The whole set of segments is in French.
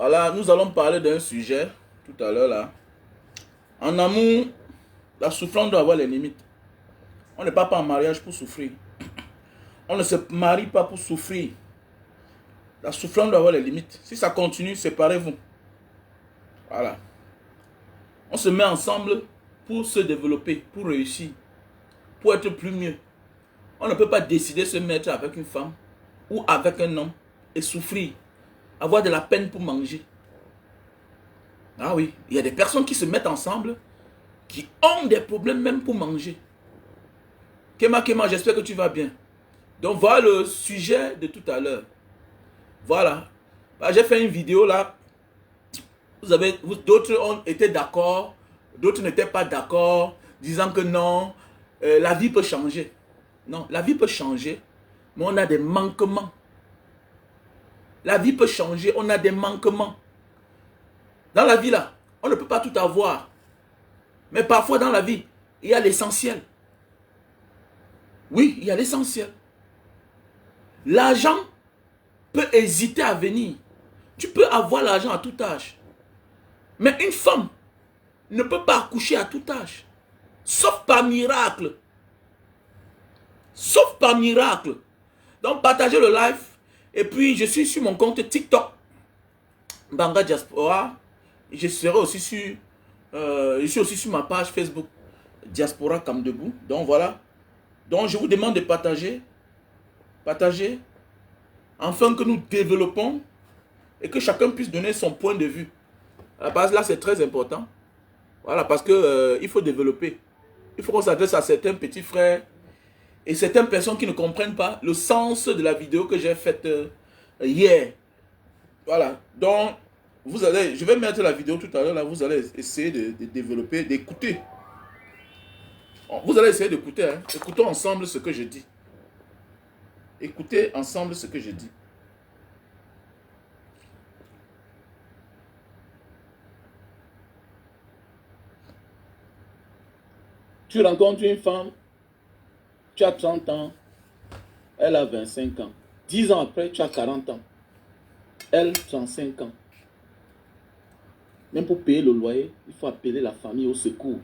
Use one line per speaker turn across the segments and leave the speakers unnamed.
Voilà, nous allons parler d'un sujet tout à l'heure là. En amour, la souffrance doit avoir les limites. On n'est pas en mariage pour souffrir. On ne se marie pas pour souffrir. La souffrance doit avoir les limites. Si ça continue, séparez-vous. Voilà. On se met ensemble pour se développer, pour réussir, pour être plus mieux. On ne peut pas décider de se mettre avec une femme ou avec un homme et souffrir, avoir de la peine pour manger. Ah oui, il y a des personnes qui se mettent ensemble, qui ont des problèmes même pour manger. Kema, j'espère que tu vas bien. Donc voilà le sujet de tout à l'heure. Voilà. J'ai fait une vidéo là. D'autres ont été d'accord, d'autres n'étaient pas d'accord, disant que non, la vie peut changer. Non, la vie peut changer, mais on a des manquements. La vie peut changer, on a des manquements. Dans la vie là, on ne peut pas tout avoir. Mais parfois dans la vie, il y a l'essentiel. Oui, il y a l'essentiel. L'argent peut hésiter à venir. Tu peux avoir l'argent à tout âge. Mais une femme ne peut pas accoucher à tout âge. Sauf par miracle. Sauf par miracle. Donc partagez le live. Et puis je suis sur mon compte TikTok. Banga Diaspora. Je serai aussi sur... je suis aussi sur ma page Facebook. Diaspora Kamdebou. Donc voilà. Donc je vous demande de partager. Partagez. Afin que nous développons. Et que chacun puisse donner son point de vue. À la base là c'est très important. Voilà, parce que il faut développer. Il faut qu'on s'adresse à certains petits frères et certaines personnes qui ne comprennent pas le sens de la vidéo que j'ai faite hier. Voilà. Donc, je vais mettre la vidéo tout à l'heure, là, vous allez essayer de développer, d'écouter. Vous allez essayer d'écouter. Hein. Écoutons ensemble ce que je dis. Écoutez ensemble ce que je dis. Tu rencontres une femme, tu as 30 ans, elle a 25 ans. 10 ans après, tu as 40 ans. Elle, 35 ans. Même pour payer le loyer, il faut appeler la famille au secours.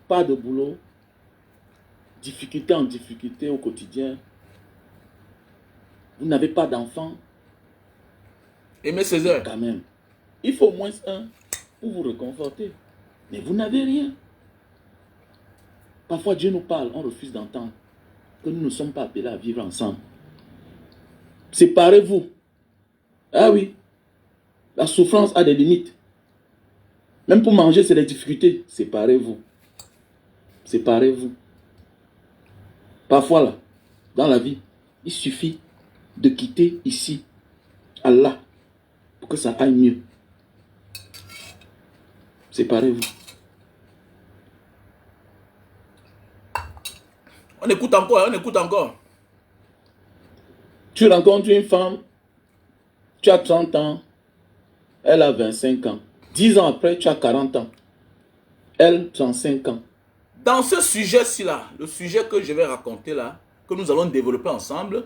Pas de boulot. Difficulté en difficulté au quotidien. Vous n'avez pas d'enfant. Aimez Césaire. Quand même. Il faut au moins un pour vous réconforter. Mais vous n'avez rien. Parfois Dieu nous parle, on refuse d'entendre que nous ne sommes pas appelés à vivre ensemble. Séparez-vous. Ah oui. La souffrance a des limites. Même pour manger, c'est des difficultés. Séparez-vous. Séparez-vous. Parfois, là, dans la vie, il suffit de quitter ici Allah pour que ça aille mieux. Séparez-vous. On écoute encore, on écoute encore. Tu rencontres une femme, tu as 30 ans, elle a 25 ans. 10 ans après, tu as 40 ans. Elle, 35 ans. Dans ce sujet-ci là, le sujet que je vais raconter là, que nous allons développer ensemble,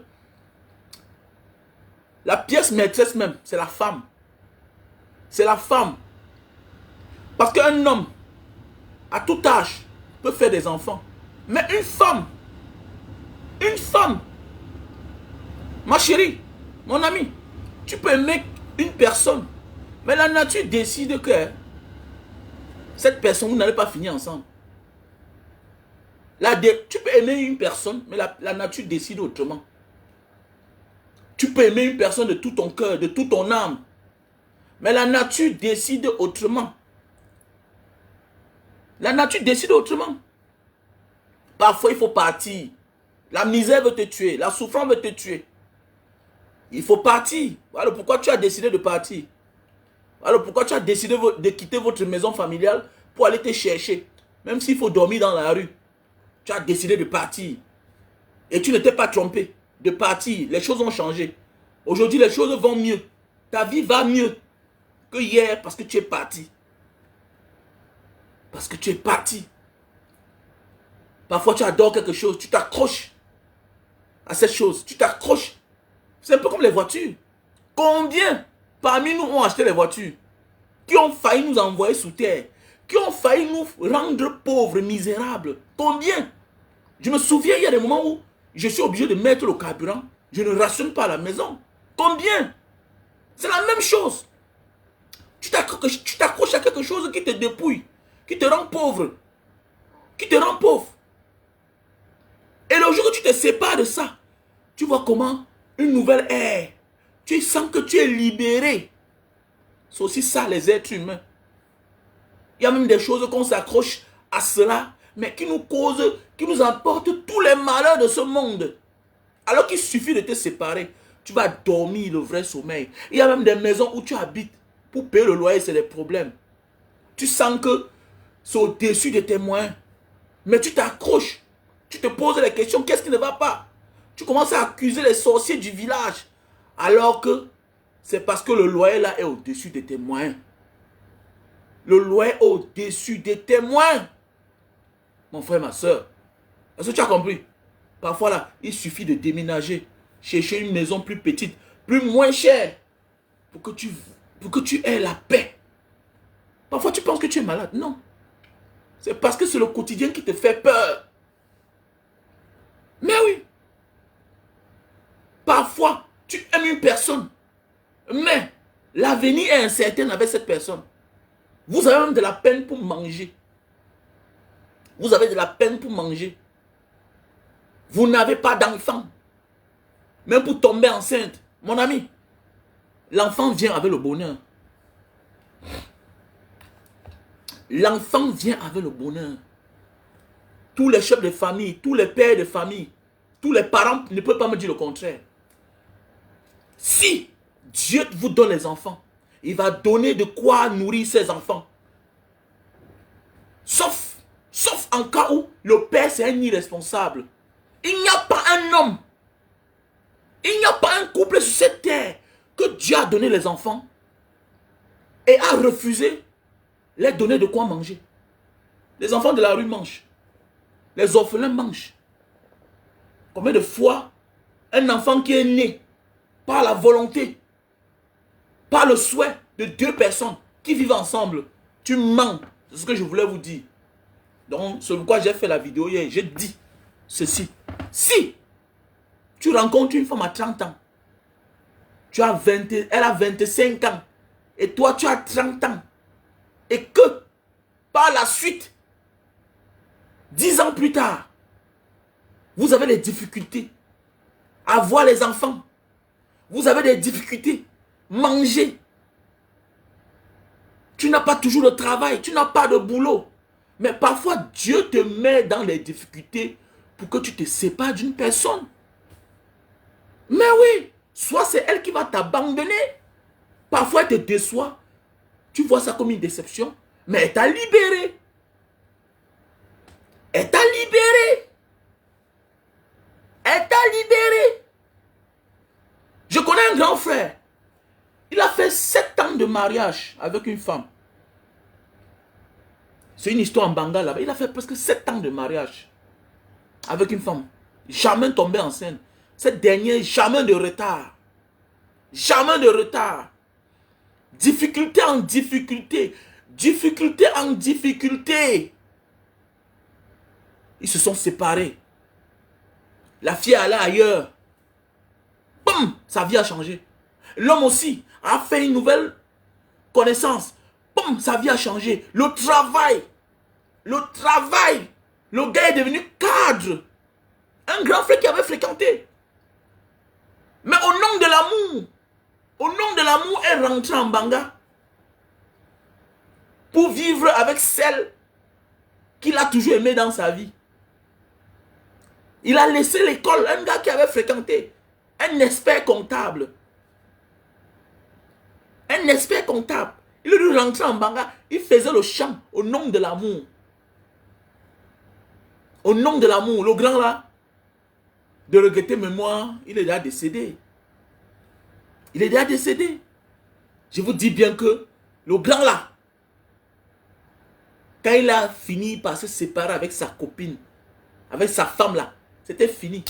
la pièce maîtresse même, c'est la femme. C'est la femme. Parce qu'un homme, à tout âge, peut faire des enfants. Mais une femme, ma chérie, mon ami, tu peux aimer une personne, mais la nature décide que cette personne, vous n'allez pas finir ensemble. Tu peux aimer une personne, mais la nature décide autrement. Tu peux aimer une personne de tout ton cœur, de toute ton âme, mais la nature décide autrement. La nature décide autrement. Parfois, il faut partir. La misère veut te tuer, la souffrance veut te tuer. Il faut partir. Voilà pourquoi tu as décidé de partir. Voilà pourquoi tu as décidé de quitter votre maison familiale pour aller te chercher. Même s'il faut dormir dans la rue. Tu as décidé de partir. Et tu ne t'es pas trompé. De partir. Les choses ont changé. Aujourd'hui, les choses vont mieux. Ta vie va mieux que hier parce que tu es parti. Parce que tu es parti. Parfois, tu adores quelque chose. Tu t'accroches à cette chose. Tu t'accroches. C'est un peu comme les voitures. Combien parmi nous ont acheté les voitures, qui ont failli nous envoyer sous terre, qui ont failli nous rendre pauvres, misérables. Combien? Je me souviens, il y a des moments où je suis obligé de mettre le carburant, je ne rationne pas à la maison. Combien? C'est la même chose. Tu t'accroches à quelque chose qui te dépouille, qui te rend pauvre, qui te rend pauvre. Et le jour où tu te sépares de ça, tu vois comment une nouvelle ère, tu sens que tu es libéré. C'est aussi ça les êtres humains. Il y a même des choses qu'on s'accroche à cela, mais qui nous causent, qui nous apportent tous les malheurs de ce monde. Alors qu'il suffit de te séparer, tu vas dormir le vrai sommeil. Il y a même des maisons où tu habites. Pour payer le loyer, c'est des problèmes. Tu sens que c'est au-dessus de tes moyens. Mais tu t'accroches. Tu te poses les questions, qu'est-ce qui ne va pas? Tu commences à accuser les sorciers du village. Alors que c'est parce que le loyer là est au-dessus de tes moyens. Le loyer est au-dessus de tes moyens. Mon frère, ma soeur. Est-ce que tu as compris? Parfois là, il suffit de déménager. Chercher une maison plus petite, moins chère. Pour que tu aies la paix. Parfois tu penses que tu es malade. Non. C'est parce que c'est le quotidien qui te fait peur. Mais oui. Parfois, tu aimes une personne. Mais l'avenir est incertain avec cette personne. Vous avez même de la peine pour manger. Vous avez de la peine pour manger. Vous n'avez pas d'enfant. Même pour tomber enceinte. Mon ami, l'enfant vient avec le bonheur. L'enfant vient avec le bonheur. Tous les chefs de famille, tous les pères de famille, tous les parents ne peuvent pas me dire le contraire. Si Dieu vous donne les enfants, il va donner de quoi nourrir ses enfants. Sauf en cas où le père c'est un irresponsable. Il n'y a pas un homme, il n'y a pas un couple sur cette terre que Dieu a donné les enfants et a refusé les donner de quoi manger. Les enfants de la rue mangent. Les orphelins mangent. Combien de fois un enfant qui est né par la volonté, par le souhait de deux personnes qui vivent ensemble, tu mens. C'est ce que je voulais vous dire. Donc, c'est pourquoi j'ai fait la vidéo hier. J'ai dit ceci. Si tu rencontres une femme à 30 ans, elle a 25 ans, et toi tu as 30 ans, et que par la suite, 10 ans plus tard, vous avez des difficultés à voir les enfants, vous avez des difficultés à manger, tu n'as pas toujours de travail, tu n'as pas de boulot, mais parfois Dieu te met dans les difficultés pour que tu te sépares d'une personne. Mais oui, soit c'est elle qui va t'abandonner, parfois elle te déçoit, tu vois ça comme une déception, mais elle t'a libéré. Elle t'a libéré. Elle t'a libéré. Je connais un grand frère. Il a fait 7 ans de mariage avec une femme. C'est une histoire en Banga là-bas. Il a fait presque 7 ans de mariage avec une femme. Jamais tombé enceinte. Cette dernière, jamais de retard. Jamais de retard. Difficulté en difficulté. Difficulté en difficulté. Ils se sont séparés. La fille est allée ailleurs. Boum, sa vie a changé. L'homme aussi a fait une nouvelle connaissance. Boum, sa vie a changé. Le travail. Le gars est devenu cadre. Un grand frère qui avait fréquenté. Mais au nom de l'amour, est rentré en Banga pour vivre avec celle qu'il a toujours aimée dans sa vie. Il a laissé l'école, un gars qui avait fréquenté, un expert comptable. Un expert comptable. Il est dû rentrer en Banga, il faisait le chant au nom de l'amour. Au nom de l'amour, le grand là, de regretter mémoire, il est déjà décédé. Il est déjà décédé. Je vous dis bien que le grand là, quand il a fini par se séparer avec sa copine, avec sa femme là, c'était fini.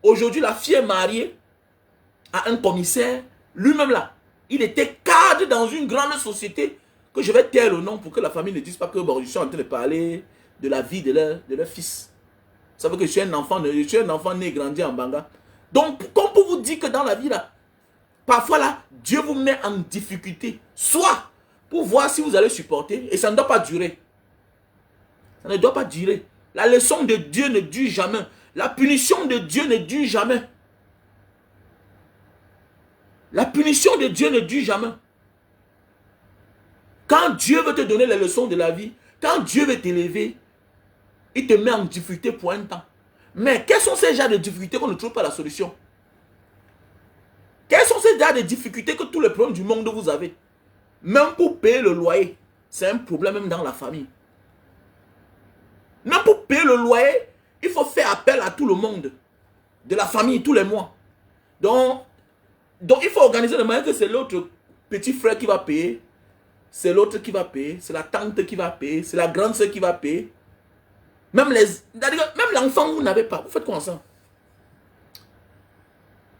Aujourd'hui, la fille est mariée à un commissaire, lui-même là. Il était cadre dans une grande société que je vais taire le nom pour que la famille ne dise pas que bon, je suis en train de parler de la vie de leur fils. Ça veut que je suis un enfant né et grandi en Banga. Donc, comme pour vous dire que dans la vie, là, parfois, là, Dieu vous met en difficulté. Soit pour voir si vous allez supporter, et ça ne doit pas durer. Ça ne doit pas durer. La leçon de Dieu ne dure jamais. La punition de Dieu ne dure jamais. La punition de Dieu ne dure jamais. Quand Dieu veut te donner les leçons de la vie, quand Dieu veut t'élever, il te met en difficulté pour un temps. Mais quels sont ces genres de difficultés qu'on ne trouve pas la solution? Quels sont ces genres de difficultés que tous les problèmes du monde vous avez? Même pour payer le loyer, c'est un problème même dans la famille. Même pour payer le loyer, il faut faire appel à tout le monde de la famille tous les mois. Donc il faut organiser de manière que c'est l'autre petit frère qui va payer, c'est l'autre qui va payer, c'est la tante qui va payer, c'est la grande soeur qui va payer. Même l'enfant, vous n'avez pas. Vous faites quoi ensemble?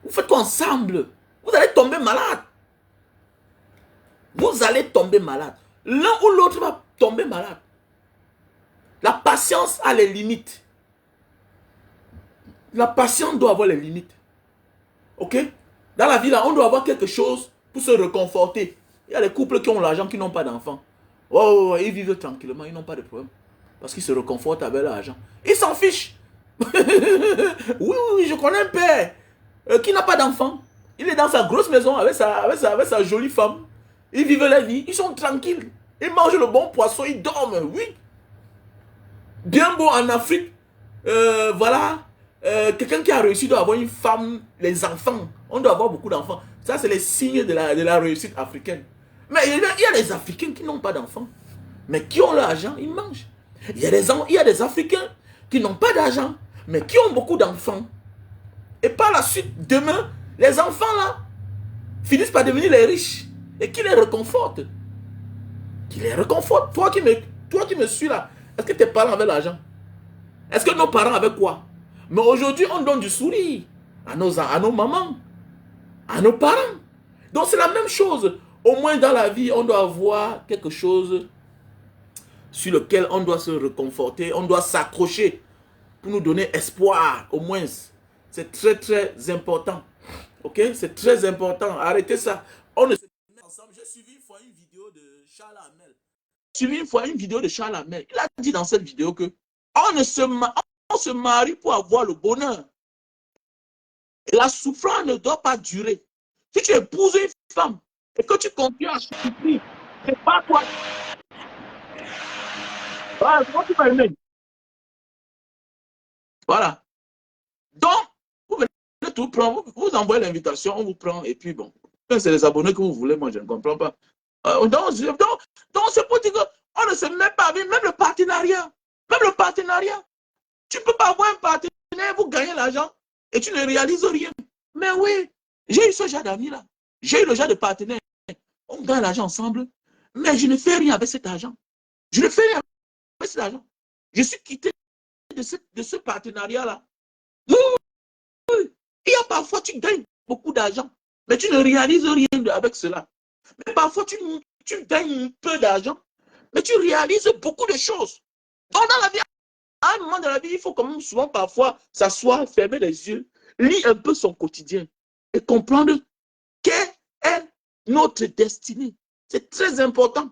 Vous faites quoi ensemble? Vous allez tomber malade. Vous allez tomber malade. L'un ou l'autre va tomber malade. La patience a les limites. La patience doit avoir les limites. Ok? Dans la vie, là, on doit avoir quelque chose pour se réconforter. Il y a des couples qui ont l'argent, qui n'ont pas d'enfants. Oh, ils vivent tranquillement, ils n'ont pas de problème. Parce qu'ils se réconfortent avec l'argent. Ils s'en fichent. Oui, je connais un père qui n'a pas d'enfant. Il est dans sa grosse maison avec sa jolie femme. Ils vivent la vie, ils sont tranquilles. Ils mangent le bon poisson, ils dorment, oui. Bien beau en Afrique. Voilà. Quelqu'un qui a réussi doit avoir une femme, les enfants. On doit avoir beaucoup d'enfants. Ça, c'est les signes de la réussite africaine. Mais il y a des Africains qui n'ont pas d'enfants. Mais qui ont l'argent, ils mangent. Il y a des Africains qui n'ont pas d'argent, mais qui ont beaucoup d'enfants. Et par la suite, demain, les enfants là finissent par devenir les riches. Et qui les réconfortent. Qui les réconfortent. Toi qui me suis là, est-ce que tes parents avaient l'argent? Est-ce que nos parents avaient quoi? Mais aujourd'hui, on donne du sourire à nos mamans, à nos parents. Donc c'est la même chose. Au moins dans la vie, on doit avoir quelque chose sur lequel on doit se réconforter, on doit s'accrocher pour nous donner espoir, au moins. C'est très, très important. Ok? C'est très important. Arrêtez ça. On ne se met ensemble. J'ai suivi une fois une vidéo de Charles Hamel. Il a dit dans cette vidéo que on se marie pour avoir le bonheur. Et la souffrance ne doit pas durer. Si tu épouses une femme et que tu continues à souffrir, c'est pas toi. Voilà. Donc, vous venez tout prendre, vous envoyez l'invitation, on vous prend, et puis bon. C'est les abonnés que vous voulez, moi je ne comprends pas. Donc c'est pour dire qu'on ne se met pas avec même le partenariat. Même le partenariat. Tu ne peux pas avoir un partenaire, vous gagnez l'argent et tu ne réalises rien. Mais oui, j'ai eu ce genre d'amis là. J'ai eu le genre de partenaire. On gagne l'argent ensemble, mais je ne fais rien avec cet argent. Je ne fais rien avec cet argent. Je suis quitté de ce partenariat là. Oui, oui. Il y a parfois, tu gagnes beaucoup d'argent, mais tu ne réalises rien avec cela. Mais parfois, tu gagnes un peu d'argent, mais tu réalises beaucoup de choses. Donc, dans la vie, à un moment de la vie, il faut quand même souvent parfois s'asseoir, fermer les yeux, lire un peu son quotidien et comprendre quelle est notre destinée. C'est très important.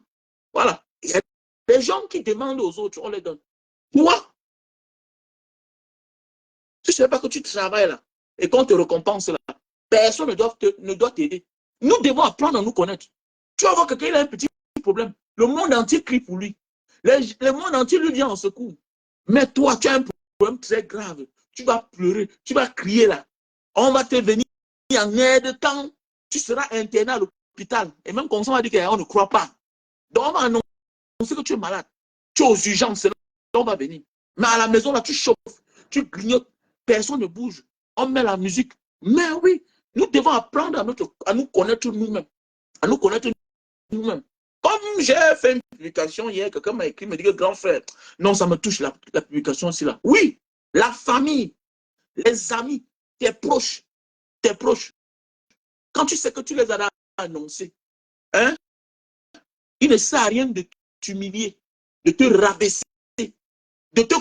Voilà. Il y a des gens qui demandent aux autres, on les donne. Toi, tu ne sais pas que tu travailles là et qu'on te récompense là. Personne ne doit t'aider. Nous devons apprendre à nous connaître. Tu vas voir que quelqu'un a un petit problème. Le monde entier crie pour lui. Le monde entier lui vient en secours. Mais toi, tu as un problème très grave. Tu vas pleurer, tu vas crier là. On va te venir en aide quand tu seras interné à l'hôpital. Et même comme ça, on va dire qu'on ne croit pas. Donc, on va annoncer que tu es malade. Tu es aux urgences, là, on va venir. Mais à la maison, là, tu chauffes, tu grignotes. Personne ne bouge. On met la musique. Mais oui, nous devons apprendre à nous connaître nous-mêmes. À nous connaître nous-mêmes. Comme j'ai fait une publication hier, quelqu'un m'a écrit, me dit que grand frère, non, ça me touche la publication aussi là. Oui, la famille, les amis, tes proches. Quand tu sais que tu les as dans annoncé. Hein? Il ne sert à rien de t'humilier, de te rabaisser, de te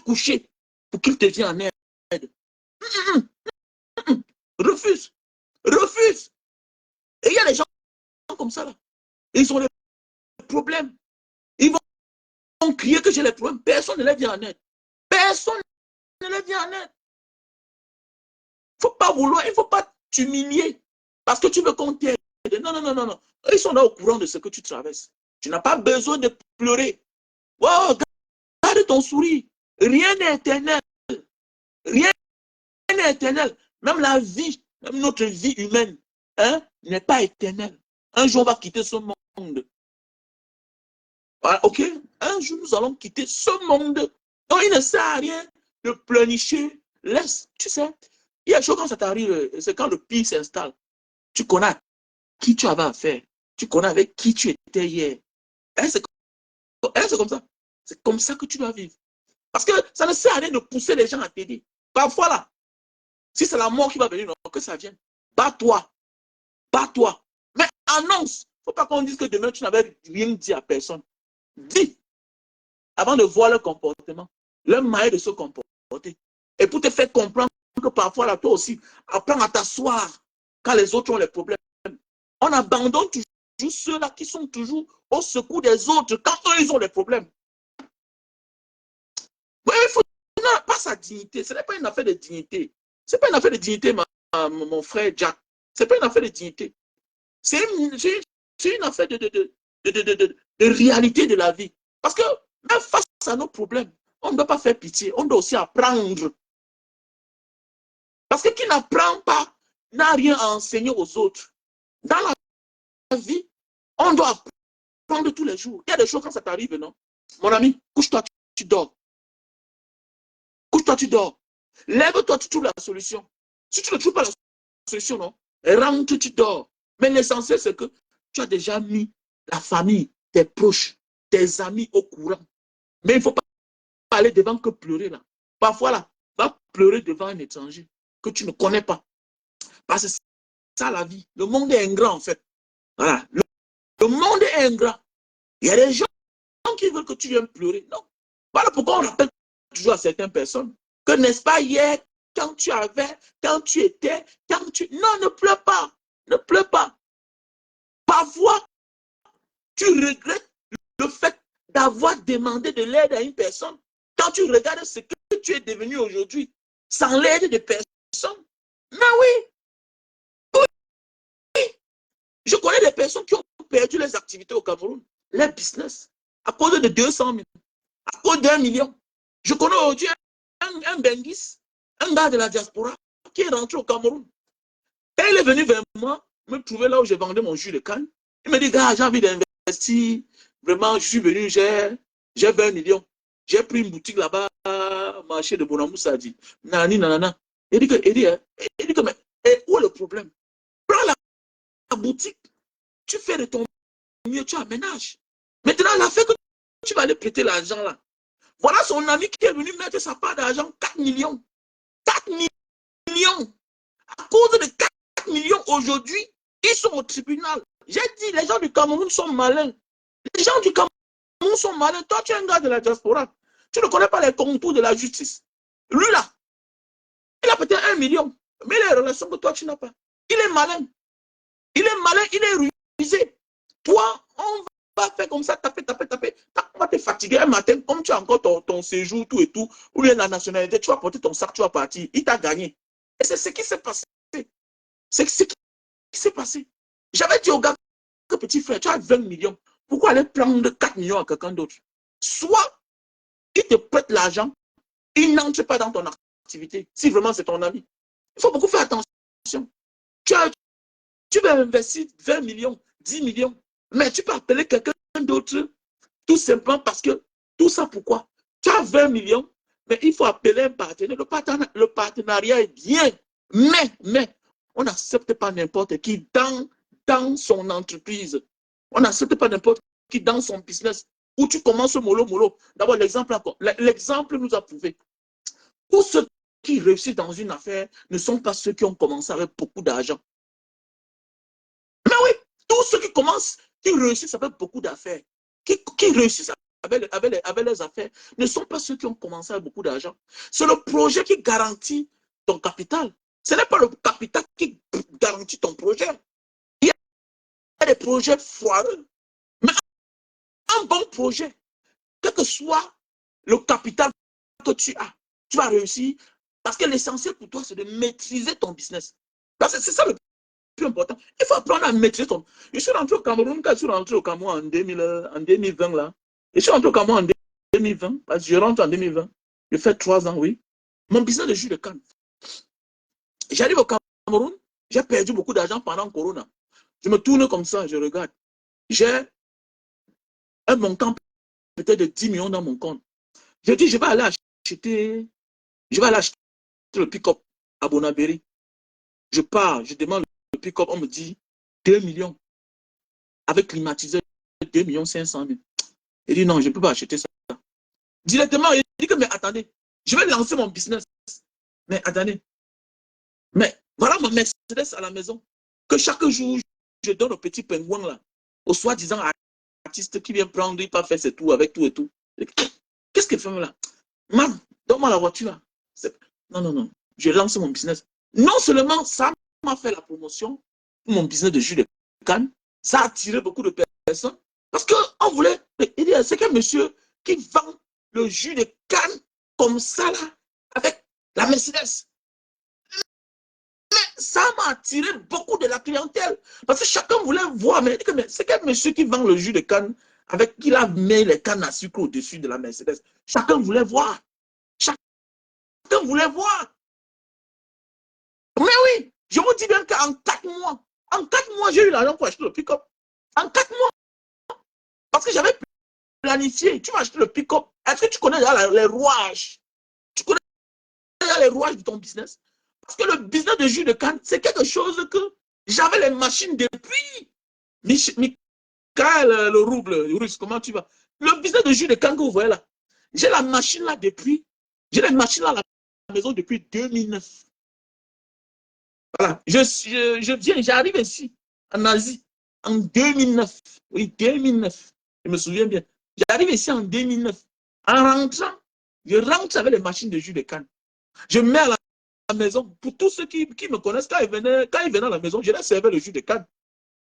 coucher pour qu'il te vienne en aide. Refuse. Refuse. Et il y a des gens comme ça là. Ils ont des problèmes. Ils vont crier que j'ai les problèmes. Personne ne les vient en aide. Personne ne les vient en aide. Il ne faut pas vouloir, il ne faut pas t'humilier parce que tu veux qu'on t'aide. Non, non, non, non, non. Ils sont là au courant de ce que tu traverses. Tu n'as pas besoin de pleurer. Wow, garde ton sourire. Rien n'est éternel. Rien n'est éternel. Même la vie, même notre vie humaine, hein, n'est pas éternelle. Un jour, on va quitter ce monde. Voilà, ok? Un jour, nous allons quitter ce monde. Donc, il ne sert à rien de pleurnicher. Laisse, tu sais, il y a des choses quand ça t'arrive, c'est quand le pire s'installe. Tu connais à qui tu avais affaire. Tu connais avec qui tu étais hier. C'est comme ça. C'est comme ça que tu dois vivre. Parce que ça ne sert à rien de pousser les gens à t'aider. Parfois là, si c'est la mort qui va venir, non, que ça vienne. Bats-toi. Bats-toi. Mais annonce. Il ne faut pas qu'on dise que demain tu n'avais rien dit à personne. Dis. Avant de voir leur comportement, leur manière de se comporter. Et pour te faire comprendre que parfois là, toi aussi, apprends à t'asseoir quand les autres ont les problèmes. On abandonne toujours ceux-là qui sont toujours au secours des autres quand eux, ils ont des problèmes. Oui, il faut pas sa dignité. Ce n'est pas une affaire de dignité. Ce n'est pas une affaire de dignité, mon frère Jack. Ce n'est pas une affaire de dignité. C'est une affaire de réalité de la vie. Parce que même face à nos problèmes, on ne doit pas faire pitié. On doit aussi apprendre. Parce que qui n'apprend pas n'a rien à enseigner aux autres. Dans la vie, on doit apprendre tous les jours. Il y a des choses quand ça t'arrive, non? Mon ami, couche-toi, tu dors. Couche-toi, tu dors. Lève-toi, tu trouves la solution. Si tu ne trouves pas la solution, non? Rentre, tu dors. Mais l'essentiel, c'est que tu as déjà mis la famille, tes proches, tes amis au courant. Mais il ne faut pas aller devant que pleurer là. Parfois là, va pleurer devant un étranger que tu ne connais pas. Parce que c'est ça la vie. Le monde est ingrat en fait. Voilà. Le monde est ingrat. Il y a des gens qui veulent que tu viennes pleurer. Non. Voilà pourquoi on rappelle toujours à certaines personnes que n'est-ce pas hier, quand tu avais, quand tu étais, quand tu... Non, ne pleure pas. Ne pleure pas. Parfois, tu regrettes le fait d'avoir demandé de l'aide à une personne. Quand tu regardes ce que tu es devenu aujourd'hui, sans l'aide de personne. Mais oui, oui. Je connais des personnes qui ont perdu les activités au Cameroun, les business, à cause de 200 000, à cause d'1 million. Je connais aujourd'hui un Bengis, un gars de la diaspora, qui est rentré au Cameroun. Et il est venu vers moi, me trouver là où j'ai vendu mon jus de canne. Il me dit, gars, j'ai envie d'investir. Vraiment, je suis venu, j'ai 20 millions. J'ai pris une boutique là-bas, marché de Bonamou Sadi. Nani, nanana. Il dit que, mais où est le problème? Prends la boutique, tu fais de ton mieux, tu aménages. Maintenant, la fait que tu vas aller prêter l'argent là. Voilà son ami qui est venu mettre sa part d'argent, 4 millions. 4 millions. À cause de 4 millions aujourd'hui, ils sont au tribunal. J'ai dit, les gens du Cameroun sont malins. Les gens du Cameroun sont malins. Toi, tu es un gars de la diaspora. Tu ne connais pas les contours de la justice. Lui, là, il a peut-être 1 million. Mais les relations que toi, tu n'as pas. Il est malin. Il est malin, il est rusé. Toi, on va faire comme ça, taper. On va te fatiguer un matin, comme tu as encore ton séjour, tout et tout, ou bien la nationalité, tu vas porter ton sac, tu vas partir. Il t'a gagné. Et c'est ce qui s'est passé. C'est ce qui s'est passé. J'avais dit au gars que petit frère, tu as 20 millions. Pourquoi aller prendre 4 millions à quelqu'un d'autre? Soit il te prête l'argent, il n'entre pas dans ton activité, si vraiment c'est ton ami. Il faut beaucoup faire attention. Tu vas investir 20 millions, 10 millions, mais tu peux appeler quelqu'un d'autre tout simplement parce que, tout ça pourquoi? Tu as 20 millions, mais il faut appeler un partenaire. Le partenariat est bien, mais on n'accepte pas n'importe qui dans son entreprise. On n'accepte pas n'importe qui dans son business. Où tu commences mollo. D'abord, l'exemple nous a prouvé. Tous ceux qui réussissent dans une affaire ne sont pas ceux qui ont commencé avec beaucoup d'argent. ceux qui commencent, qui réussissent avec beaucoup d'affaires, qui réussissent avec leurs affaires, ne sont pas ceux qui ont commencé avec beaucoup d'argent. C'est le projet qui garantit ton capital. Ce n'est pas le capital qui garantit ton projet. Il y a des projets foireux. Mais un bon projet, quel que soit le capital que tu as, tu vas réussir. Parce que l'essentiel pour toi, c'est de maîtriser ton business. Parce que c'est ça le plus important. Il faut apprendre à maîtriser ton. Je suis rentré au Cameroun, quand je suis rentré au Cameroun en 2020, là. Je suis rentré au Cameroun en 2020, parce que je rentre en 2020. Je fais 3 ans, oui. Mon business de jus de canne. J'arrive au Cameroun, j'ai perdu beaucoup d'argent pendant Corona. Je me tourne comme ça, je regarde. J'ai un montant peut-être de 10 millions dans mon compte. Je dis, je vais aller acheter le pick-up à Bonabéry. Je pars, je demande le pick-up, on me dit 2 millions. Avec climatiseur, 2 millions 500 000. Il dit non, je ne peux pas acheter ça. Directement, il dit que, mais attendez, je vais lancer mon business. Mais attendez, mais voilà ma Mercedes à la maison, que chaque jour, je donne au petit pingouin là, au soi-disant artiste qui vient prendre, il pas faire ses tours avec tout et tout. Qu'est-ce qu'il fait là? Man, donne-moi la voiture. Non, non, non, je lance mon business. Non seulement ça m'a fait la promotion pour mon business de jus de canne, ça a attiré beaucoup de personnes, parce qu'on voulait, il dit, c'est quel monsieur qui vend le jus de canne comme ça là, avec la Mercedes. Ça m'a attiré beaucoup de la clientèle. Parce que chacun voulait voir. Mais c'est quel monsieur qui vend le jus de canne avec qui a mis les cannes à sucre au-dessus de la Mercedes. Chacun voulait voir. Chacun voulait voir. Mais oui, je vous dis bien qu'en 4 mois, j'ai eu l'argent pour acheter le pick-up. En 4 mois. Parce que j'avais planifié. Tu vas acheter le pick-up. Est-ce que tu connais déjà les rouages? Tu connais déjà les rouages de ton business? Parce que le business de jus de canne, c'est quelque chose que j'avais les machines depuis. Michael, le rouble, le russe, comment tu vas? Le business de jus de canne que vous voyez là, j'ai la machine là depuis, j'ai la machine là à la maison depuis 2009. Voilà, je viens, j'arrive ici, en Asie, en 2009. Oui, 2009. Je me souviens bien. J'arrive ici en 2009. En rentrant, je rentre avec les machines de jus de canne. Je mets à la maison, pour tous ceux qui me connaissent, quand ils venaient à la maison, je leur servais le jus de canne.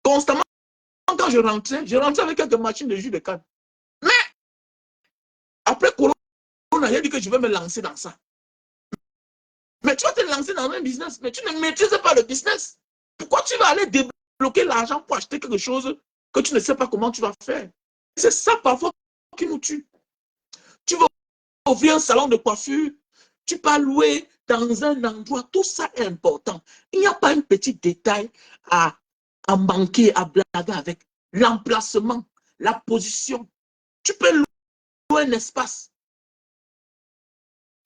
Constamment, quand je rentrais avec quelques machines de jus de canne. Mais après Corona, j'ai dit que je vais me lancer dans ça. Mais tu vas te lancer dans un business, mais tu ne maîtrises pas le business. Pourquoi tu vas aller débloquer l'argent pour acheter quelque chose que tu ne sais pas comment tu vas faire? C'est ça parfois qui nous tue. Tu vas ouvrir un salon de coiffure, tu vas louer dans un endroit, tout ça est important. Il n'y a pas un petit détail à manquer, à blaguer avec. L'emplacement, la position. Tu peux louer un espace.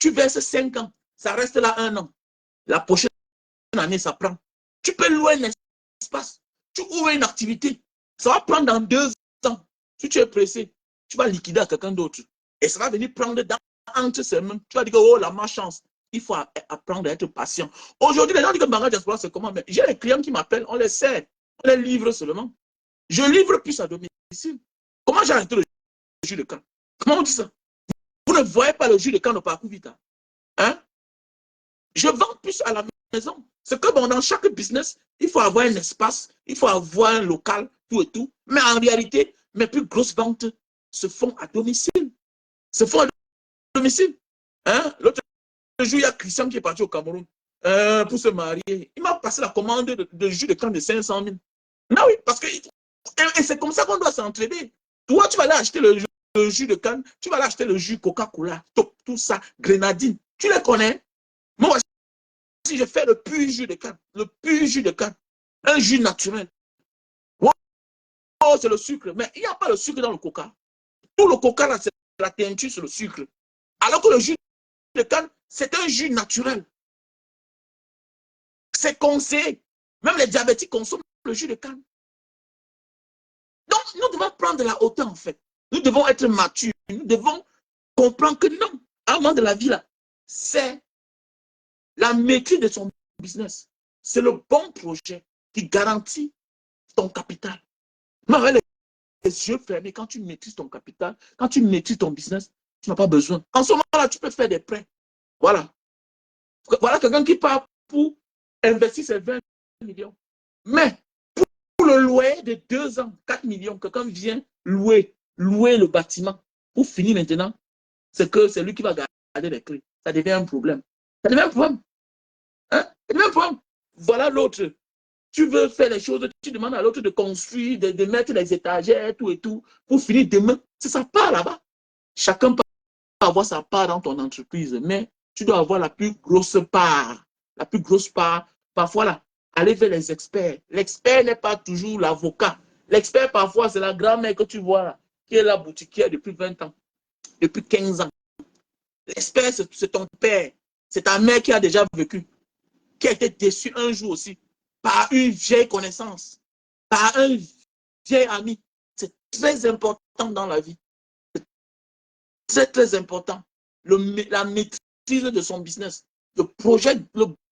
Tu verses 5 ans, ça reste là 1 an. La prochaine année, ça prend. Tu peux louer un espace. Tu ouvres une activité. Ça va prendre dans 2 ans. Si tu es pressé, tu vas liquider à quelqu'un d'autre. Et ça va venir prendre entre ses mains. Tu vas dire que, oh, la malchance. Il faut apprendre à être patient. Aujourd'hui, les gens disent que Banque Diaspora, c'est comment? Mais j'ai les clients qui m'appellent, on les sert. On les livre seulement. Je livre plus à domicile. Comment j'ai arrêté le jus de canne? Comment on dit ça? Vous ne voyez pas le jus de canne au parcours vite. Hein? Je vends plus à la maison. C'est que bon, dans chaque business, il faut avoir un espace, il faut avoir un local, tout et tout. Mais en réalité, mes plus grosses ventes se font à domicile. Se font à domicile. Hein? L'autre jour, il y a Christian qui est parti au Cameroun pour se marier. Il m'a passé la commande de jus de canne de 500 000. Non, oui, parce que c'est comme ça qu'on doit s'entraider. Toi, tu vas aller acheter le jus de canne, tu vas aller acheter le jus Coca-Cola, tout ça, grenadine. Tu les connais? Moi, si je fais le pur jus de canne, le pur jus de canne, un jus naturel. Oh, c'est le sucre, mais il n'y a pas le sucre dans le coca. Tout le coca, là, c'est la teinture sur le sucre. Alors que le jus de canne, c'est un jus naturel. C'est conseillé. Même les diabétiques consomment le jus de canne. Donc, nous devons prendre de la hauteur, en fait. Nous devons être matures. Nous devons comprendre que non, à un moment de la vie, là, c'est la maîtrise de son business. C'est le bon projet qui garantit ton capital. Mais avec les yeux fermés, quand tu maîtrises ton capital, quand tu maîtrises ton business, tu n'as pas besoin. En ce moment-là, tu peux faire des prêts. Voilà. Voilà quelqu'un qui part pour investir ses 20 millions. Mais pour le loyer de 2 ans, 4 millions, quelqu'un vient louer le bâtiment pour finir maintenant, c'est que c'est lui qui va garder les clés. Ça devient un problème. Ça devient un problème. Hein? Ça devient un problème. Voilà l'autre. Tu veux faire les choses, tu demandes à l'autre de construire, de mettre les étagères, tout et tout, pour finir demain. C'est sa part là-bas. Chacun peut avoir sa part dans ton entreprise, mais tu dois avoir la plus grosse part. La plus grosse part, parfois là, aller vers les experts. L'expert n'est pas toujours l'avocat. L'expert, parfois, c'est la grand-mère que tu vois là, qui est la boutiquière depuis 20 ans, depuis 15 ans. L'expert, c'est ton père. C'est ta mère qui a déjà vécu, qui a été déçue un jour aussi par une vieille connaissance, par un vieil ami. C'est très important dans la vie. C'est très important. La maîtrise de son business. Le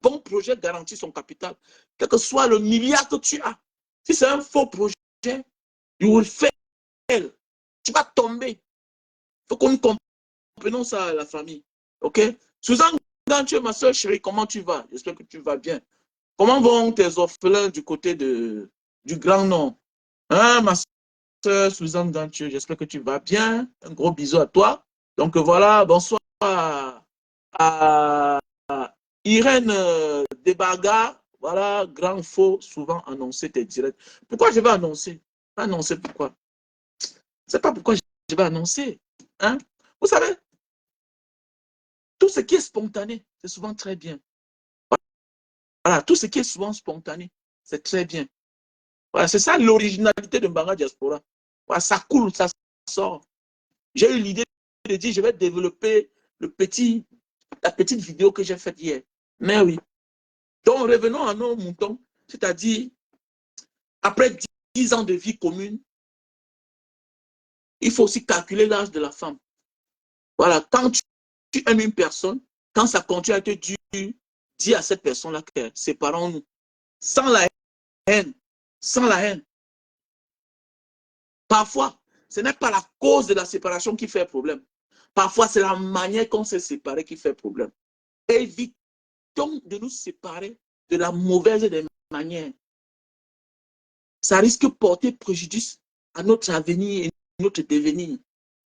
bon projet garantit son capital. Quel que soit le milliard que tu as. Si c'est un faux projet, you will fail. Tu vas tomber. Il faut qu'on comprenne ça à la famille. OK? Suzanne Gantier, ma soeur chérie, comment tu vas? J'espère que tu vas bien. Comment vont tes orphelins du côté du Grand Nord? Hein, ma soeur Suzanne Gantier, j'espère que tu vas bien. Un gros bisou à toi. Donc voilà, bonsoir à Irène Debaga. Voilà, grand faux, souvent annoncer tes directs. Pourquoi je vais annoncer? Annoncer pourquoi? C'est pas pourquoi je vais annoncer. Hein? Vous savez, tout ce qui est spontané, c'est souvent très bien. Voilà, tout ce qui est souvent spontané, c'est très bien. Voilà, c'est ça l'originalité de Mbanga Diaspora. Voilà, ça coule, ça sort. J'ai eu l'idée de dire, je vais développer la petite vidéo que j'ai faite hier. Mais oui. Donc, revenons à nos moutons, c'est-à-dire, après 10 ans de vie commune, il faut aussi calculer l'âge de la femme. Voilà, quand tu aimes une personne, quand ça continue à te dur, dis à cette personne-là que séparons-nous. Sans la haine. Sans la haine. Parfois, ce n'est pas la cause de la séparation qui fait problème. Parfois, c'est la manière qu'on s'est séparé qui fait problème. Évitons de nous séparer de la mauvaise des manières. Ça risque de porter préjudice à notre avenir et notre devenir. Nous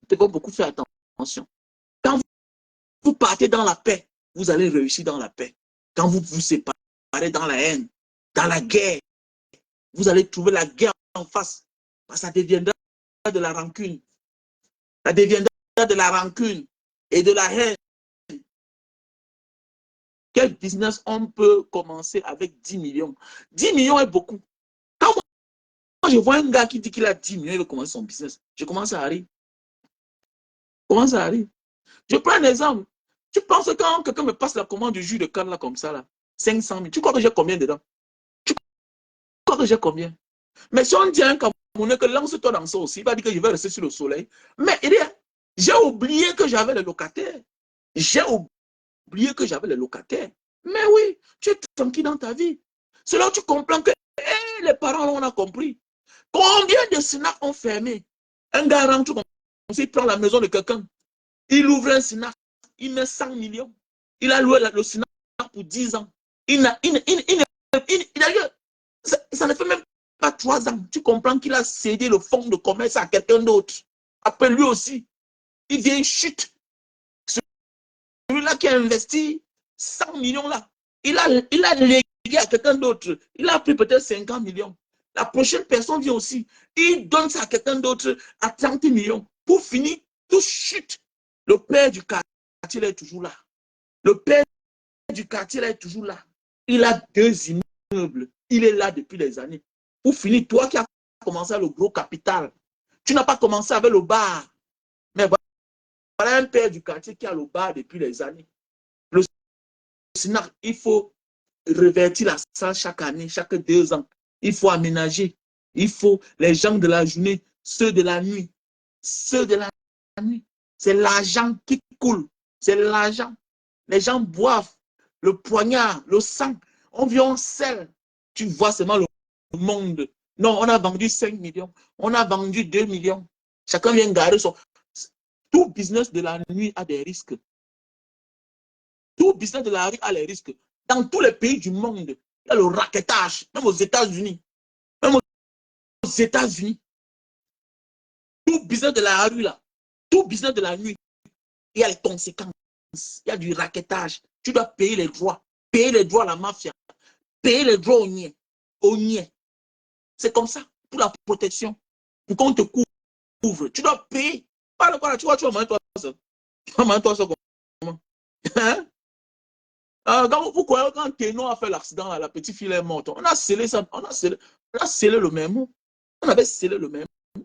devons beaucoup faire attention. Quand vous partez dans la paix, vous allez réussir dans la paix. Quand vous vous séparez dans la haine, dans la guerre, vous allez trouver la guerre en face. Ça deviendra de la rancune. Ça deviendra de la rancune et de la haine. Quel business on peut commencer avec 10 millions? 10 millions est beaucoup. Quand moi, je vois un gars qui dit qu'il a 10 millions, il veut commencer son business, je commence à rire. Comment ça arrive? Je prends un exemple. Tu penses que quand quelqu'un me passe la commande du jus de canne là, comme ça, là, 500 000, tu crois que j'ai combien dedans? Tu crois que j'ai combien? Mais si on dit à un Camerounais que lance-toi dans ça aussi, il va dire que je vais rester sur le soleil. Mais j'ai oublié que j'avais les locataires. J'ai oublié que j'avais les locataires. Mais oui, tu es tranquille dans ta vie. C'est là où tu comprends que les parents, on a compris. Combien de snacks ont fermé? Un gars rentre comme ça, il prend la maison de quelqu'un. Il ouvre un snack, il met 100 millions. Il a loué le snack pour 10 ans. D'ailleurs, ça ne fait même pas 3 ans. Tu comprends qu'il a cédé le fonds de commerce à quelqu'un d'autre. Après lui aussi, il vient chute. Celui-là qui a investi 100 millions là, il a légué à quelqu'un d'autre. Il a pris peut-être 50 millions. La prochaine personne vient aussi. Il donne ça à quelqu'un d'autre à 30 millions. Pour finir, tout chute. Le père du quartier est toujours là. Le père du quartier est toujours là. Il a 2 immeubles. Il est là depuis des années. Pour finir, toi qui as commencé avec le gros capital, tu n'as pas commencé avec le bar. Mais voilà un père du quartier qui a le bar depuis des années. Le snack, il faut revertir la salle chaque année, chaque 2 ans. Il faut aménager. Il faut les gens de la journée, ceux de la nuit. Ceux de la nuit. C'est l'argent qui coule. C'est l'argent. Les gens boivent le poignard, le sang. On vient en selle. Tu vois seulement le monde
Non, on a vendu 5 millions. On a vendu 2 millions. Chacun vient garer son... Tout business de la nuit a des risques. Tout business de la rue a les risques. Dans tous les pays du monde, il y a le raquettage, même aux États-Unis. Même aux États-Unis. Tout business de la rue, là, tout business de la nuit, il y a les conséquences. Il y a du raquettage. Tu dois payer les droits. Payer les droits à la mafia. Payer les droits au niais. Au niais. C'est comme ça, pour la protection. Pour qu'on te couvre. Tu dois payer. Tu vois, tu vas manger toi seul. Tu vas manger toi seul comment? Hein? Pourquoi quand Ténon a fait l'accident, la petite fille est morte, on a scellé ça, on a scellé le même mot. On avait scellé le même mot.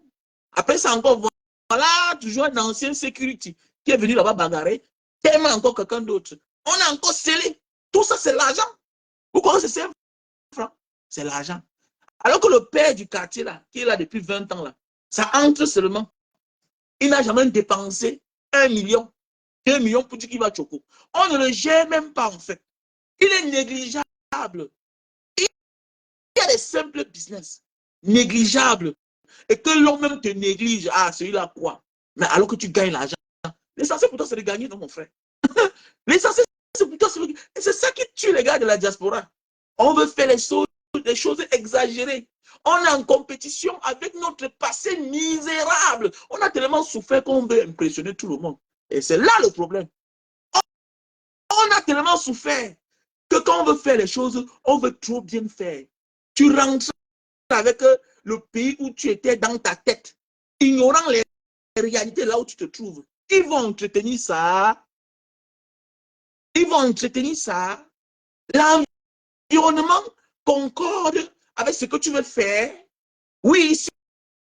Après ça encore, voilà, toujours un ancien security qui est venu là-bas bagarrer, tellement encore quelqu'un d'autre. On a encore scellé. Tout ça, c'est l'argent. Pourquoi c'est 5 francs? C'est l'argent. Alors que le père du quartier, là, qui est là depuis 20 ans, là, ça entre seulement. Il n'a jamais dépensé 1 million, 2 millions pour dire qu'il va choco. On ne le gère même pas, en fait. Il est négligeable. Il y a des simples business négligeables. Et que l'on même te néglige. Ah, celui-là quoi? Mais alors que tu gagnes l'argent. L'essentiel pour toi, c'est de gagner, non, mon frère. L'essentiel, c'est pour toi, c'est ça qui tue les gars de la diaspora. On veut faire les choses exagérées. On est en compétition avec notre passé misérable. On a tellement souffert qu'on veut impressionner tout le monde. Et c'est là le problème. On a tellement souffert que quand on veut faire les choses, on veut trop bien faire. Tu rentres avec le pays où tu étais dans ta tête, ignorant les réalités là où tu te trouves. Ils vont entretenir ça. Ils vont entretenir ça. L'environnement concorde avec ce que tu veux faire. Oui, si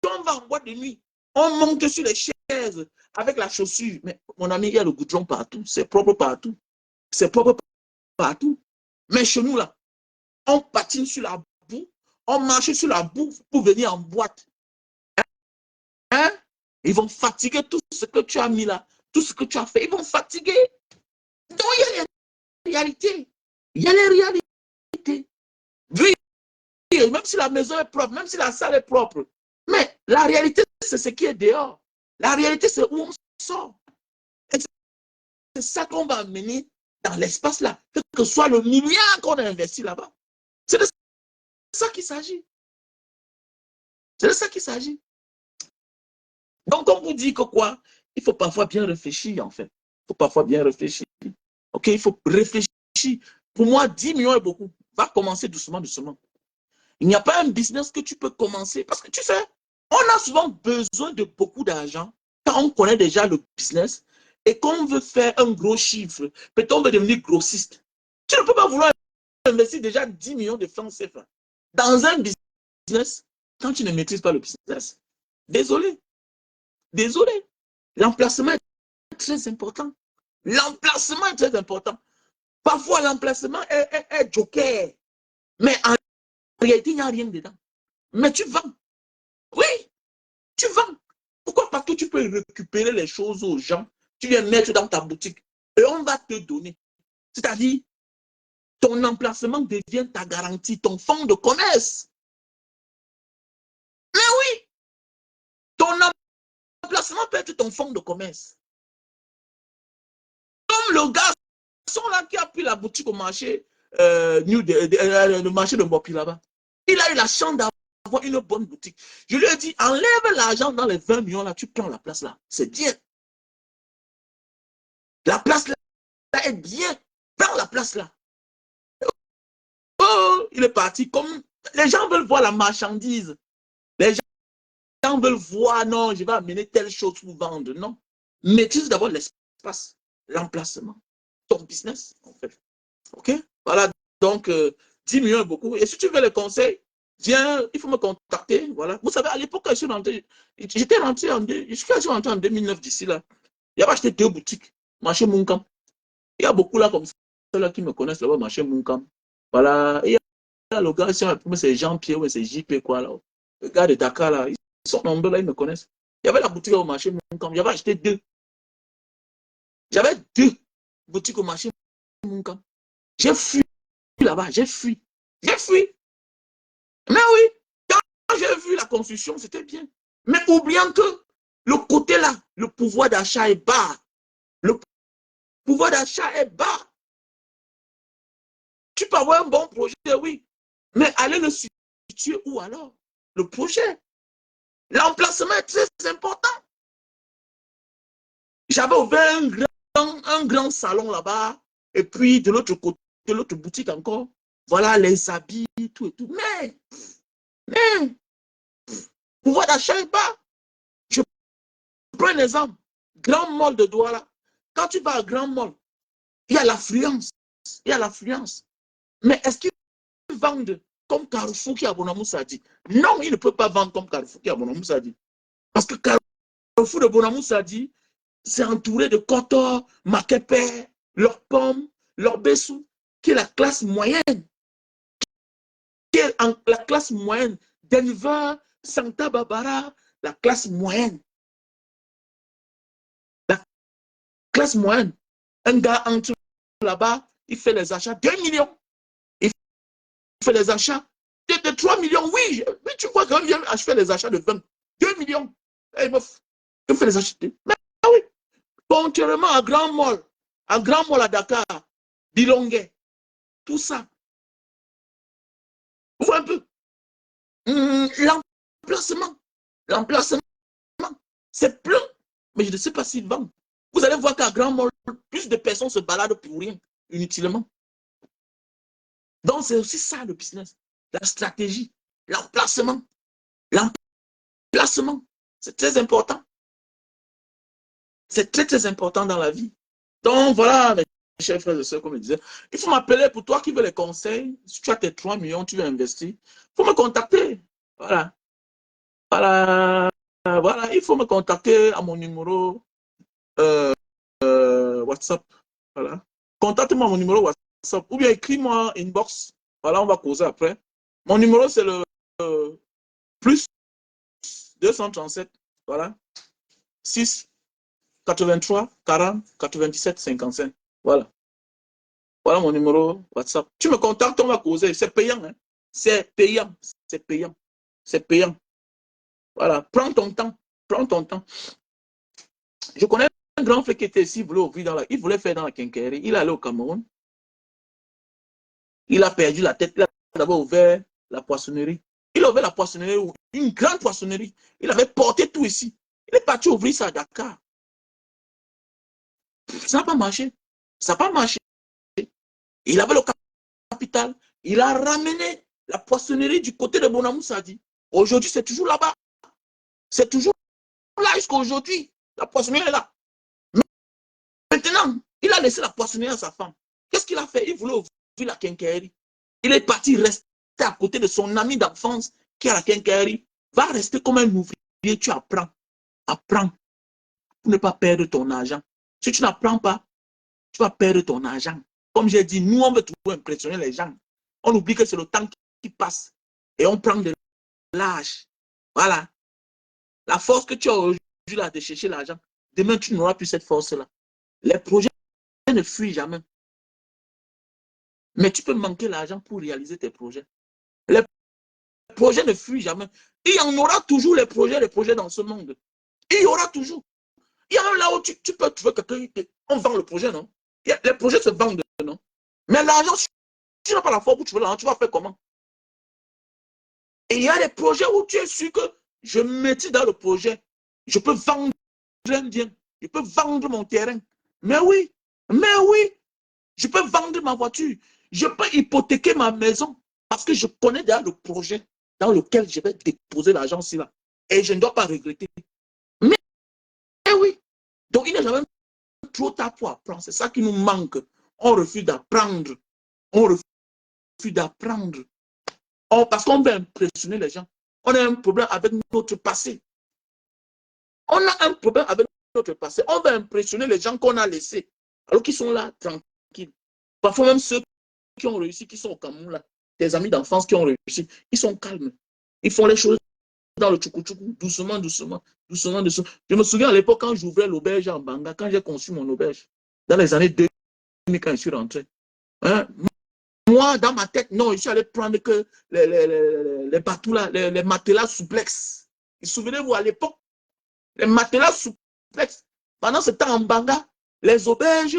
on va en boîte de nuit, on monte sur les chaises avec la chaussure. Mais mon ami, il y a le goudron partout. C'est propre partout. C'est propre partout. Mais chez nous, là, on patine sur la boue, on marche sur la boue pour venir en boîte. Hein? Ils vont fatiguer tout ce que tu as mis là, tout ce que tu as fait. Ils vont fatiguer. Donc, il y a les réalités. Il y a les réalités. Oui, même si la maison est propre, même si la salle est propre. Mais la réalité, c'est ce qui est dehors. La réalité, c'est où on sort. C'est ça qu'on va amener dans l'espace là. Quel que soit le milliard qu'on a investi là-bas. C'est de ça qu'il s'agit. C'est de ça qu'il s'agit. Donc, on vous dit que quoi? Il faut parfois bien réfléchir, en fait. Il faut parfois bien réfléchir. OK, il faut réfléchir. Pour moi, 10 millions est beaucoup. Va commencer doucement, doucement. Il n'y a pas un business que tu peux commencer. Parce que tu sais, on a souvent besoin de beaucoup d'argent quand on connaît déjà le business et qu'on veut faire un gros chiffre. Peut-être on veut devenir grossiste. Tu ne peux pas vouloir investir déjà 10 millions de francs CFA dans un business quand tu ne maîtrises pas le business. Désolé. Désolé. L'emplacement est très important. L'emplacement est très important. Parfois, l'emplacement est joker. Mais en réalité, il n'y a rien dedans. Mais tu vends. Oui, tu vends. Pourquoi? Parce que tu peux récupérer les choses aux gens. Tu viens mettre dans ta boutique. Et on va te donner. C'est-à-dire, ton emplacement devient ta garantie, ton fonds de commerce. Mais oui, ton emplacement peut être ton fonds de commerce. Comme le garçon là qui a pris la boutique au marché, le marché de Mopi là-bas. Il a eu la chance d'avoir une bonne boutique. Je lui ai dit, enlève l'argent dans les 20 millions là, tu prends la place là. C'est bien. La place là est bien. Prends la place là. Oh, il est parti comme... Les gens veulent voir la marchandise. Les gens veulent voir, non, je vais amener telle chose pour vendre. Non. Maîtrise d'abord l'espace, l'emplacement, ton business, en fait. OK? Voilà. Donc, 10 millions est beaucoup. Et si tu veux les conseils, viens, il faut me contacter. Voilà. Vous savez, à l'époque, je suis rentré, je suis rentré en 2009 d'ici là. Il y avait acheté 2 boutiques, marché Munkam. Il y a beaucoup là comme ça là, qui me connaissent là-bas, marché Munkam. Voilà. Et il y a le gars, c'est Jean-Pierre, ouais, c'est JP, quoi, là. Le gars de Dakar, là, ils sont nombreux, là, ils me connaissent. Il y avait la boutique au marché Munkam. J'avais acheté 2. J'avais 2 boutiques au marché Munkam. J'ai fui là-bas, j'ai fui. J'ai fui. Mais oui, quand je construction, c'était bien. Mais oubliant que le côté là, le pouvoir d'achat est bas. Le pouvoir d'achat est bas. Tu peux avoir un bon projet, oui. Mais aller le situer où alors? Le projet. L'emplacement est très important. J'avais ouvert un grand salon là-bas. Et puis de l'autre côté, de l'autre boutique encore. Voilà les habits, tout et tout. Mais, pouvoir d'achat est bas. Je prends un exemple. Grand mall de Douala. Quand tu vas à Grand Mall, il y a l'affluence. Il y a l'affluence. Mais est-ce qu'ils vendent comme Carrefour qui est à Bonamoussa dit? Non, ils ne peuvent pas vendre comme Carrefour qui est à Bonamoussa dit. Parce que Carrefour de Bonamoussa dit, c'est entouré de Kotor, Makepe, leurs pommes, leurs bessous, qui est la classe moyenne. Qui est la classe moyenne. Denver, Santa Barbara, la classe moyenne. La classe moyenne. Un gars entre là-bas, il fait les achats 2 millions. Il fait les achats de 3 millions. Oui, mais tu vois quand il vient acheter les achats de 2 millions. Il fait les achats. Mais oui, contrairement à Grand Mall à Dakar, Bilongue, tout ça. Vous voyez un peu l'emplacement, c'est plein. Mais je ne sais pas s'ils vendent. Vous allez voir qu'à Grand Mall, plus de personnes se baladent pour rien, inutilement. Donc, c'est aussi ça le business. La stratégie, l'emplacement. L'emplacement, c'est très important. C'est très, très important dans la vie. Donc, voilà, mes chers frères et sœurs, comme je disais, il faut m'appeler pour toi qui veux les conseils. Si tu as tes 3 millions, tu veux investir, il faut me contacter. Voilà. Voilà. Voilà, il faut me contacter à mon numéro WhatsApp. Voilà. Contacte-moi à mon numéro WhatsApp ou bien écris-moi inbox. Voilà, on va causer après. Mon numéro, c'est le plus 237. Voilà. 6 83 40 97 55. Voilà. Voilà mon numéro WhatsApp. Tu me contactes, on va causer. C'est payant. Hein? C'est payant. C'est payant. C'est payant. Voilà. Prends ton temps. Prends ton temps. Je connais un grand frère qui était ici, il voulait faire dans la quincaillerie. Il est allé au Cameroun. Il a perdu la tête. Il a d'abord ouvert la poissonnerie. Il a ouvert la poissonnerie, une grande poissonnerie. Il avait porté tout ici. Il est parti ouvrir ça à Dakar. Ça n'a pas marché. Ça n'a pas marché. Il avait le capital. Il a ramené la poissonnerie du côté de Bonamoussa. Aujourd'hui, c'est toujours là-bas. C'est toujours là jusqu'à aujourd'hui. La poissonnerie est là. Maintenant, il a laissé la poissonnerie à sa femme. Qu'est-ce qu'il a fait? Il voulait ouvrir la quincaillerie. Il est parti rester à côté de son ami d'enfance qui est à la quincaillerie. Va rester comme un ouvrier. Tu apprends. Apprends pour ne pas perdre ton argent. Si tu n'apprends pas, tu vas perdre ton argent. Comme j'ai dit, nous, on veut toujours impressionner les gens. On oublie que c'est le temps qui passe et on prend de l'âge. Voilà. La force que tu as aujourd'hui là de chercher l'argent, demain, tu n'auras plus cette force-là. Les projets ne fuient jamais. Mais tu peux manquer l'argent pour réaliser tes projets. Les projets ne fuient jamais. Il y en aura toujours les projets dans ce monde. Il y aura toujours. Il y a là où tu peux trouver quelqu'un, on vend le projet, non? Les projets se vendent, non? Mais l'argent, si tu n'as pas la force pour trouver l'argent, tu vas faire comment? Et il y a des projets où tu es sûr que je me mets dans le projet. Je peux vendre un bien. Je peux vendre mon terrain. Mais oui, je peux vendre ma voiture. Je peux hypothéquer ma maison parce que je connais déjà le projet dans lequel je vais déposer l'argent ici là. Et je ne dois pas regretter. Mais oui, donc il n'est jamais trop tard pour apprendre. C'est ça qui nous manque. On refuse d'apprendre. On refuse d'apprendre. Parce qu'on veut impressionner les gens. On a un problème avec notre passé. On a un problème avec notre passé. On veut impressionner les gens qu'on a laissés. Alors qu'ils sont là, tranquilles. Parfois même ceux qui ont réussi, qui sont au Cameroun, là, tes amis d'enfance qui ont réussi, ils sont calmes. Ils font les choses dans le tchoukou-tchoukou, doucement, doucement, doucement, doucement. Je me souviens à l'époque quand j'ouvrais l'auberge en Banga, quand j'ai conçu mon auberge, dans les années 2000, quand je suis rentré. Hein? Moi, dans ma tête, non, je suis allé prendre que les bateaux là, les matelas souplex. Souvenez-vous, à l'époque, les matelas souplex. Pendant ce temps en Banga, les auberges,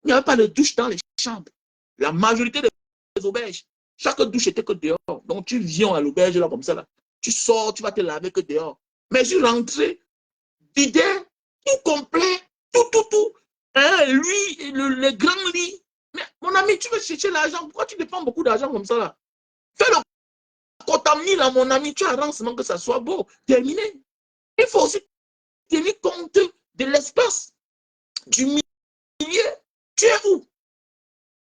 il n'y avait pas de douche dans les chambres. La majorité des auberges, chaque douche était que dehors. Donc tu viens à l'auberge là comme ça là. Tu sors, tu vas te laver que dehors. Mais je suis rentré, d'idées, tout complet, tout. Hein, lui, le grand lit. Mais mon ami, tu veux chercher l'argent. Pourquoi tu dépenses beaucoup d'argent comme ça là? Fais le contaminer là, mon ami. Tu arranges seulement que ça soit beau. Terminé. Il faut aussi tenir compte de l'espace, du milieu. Tu es où?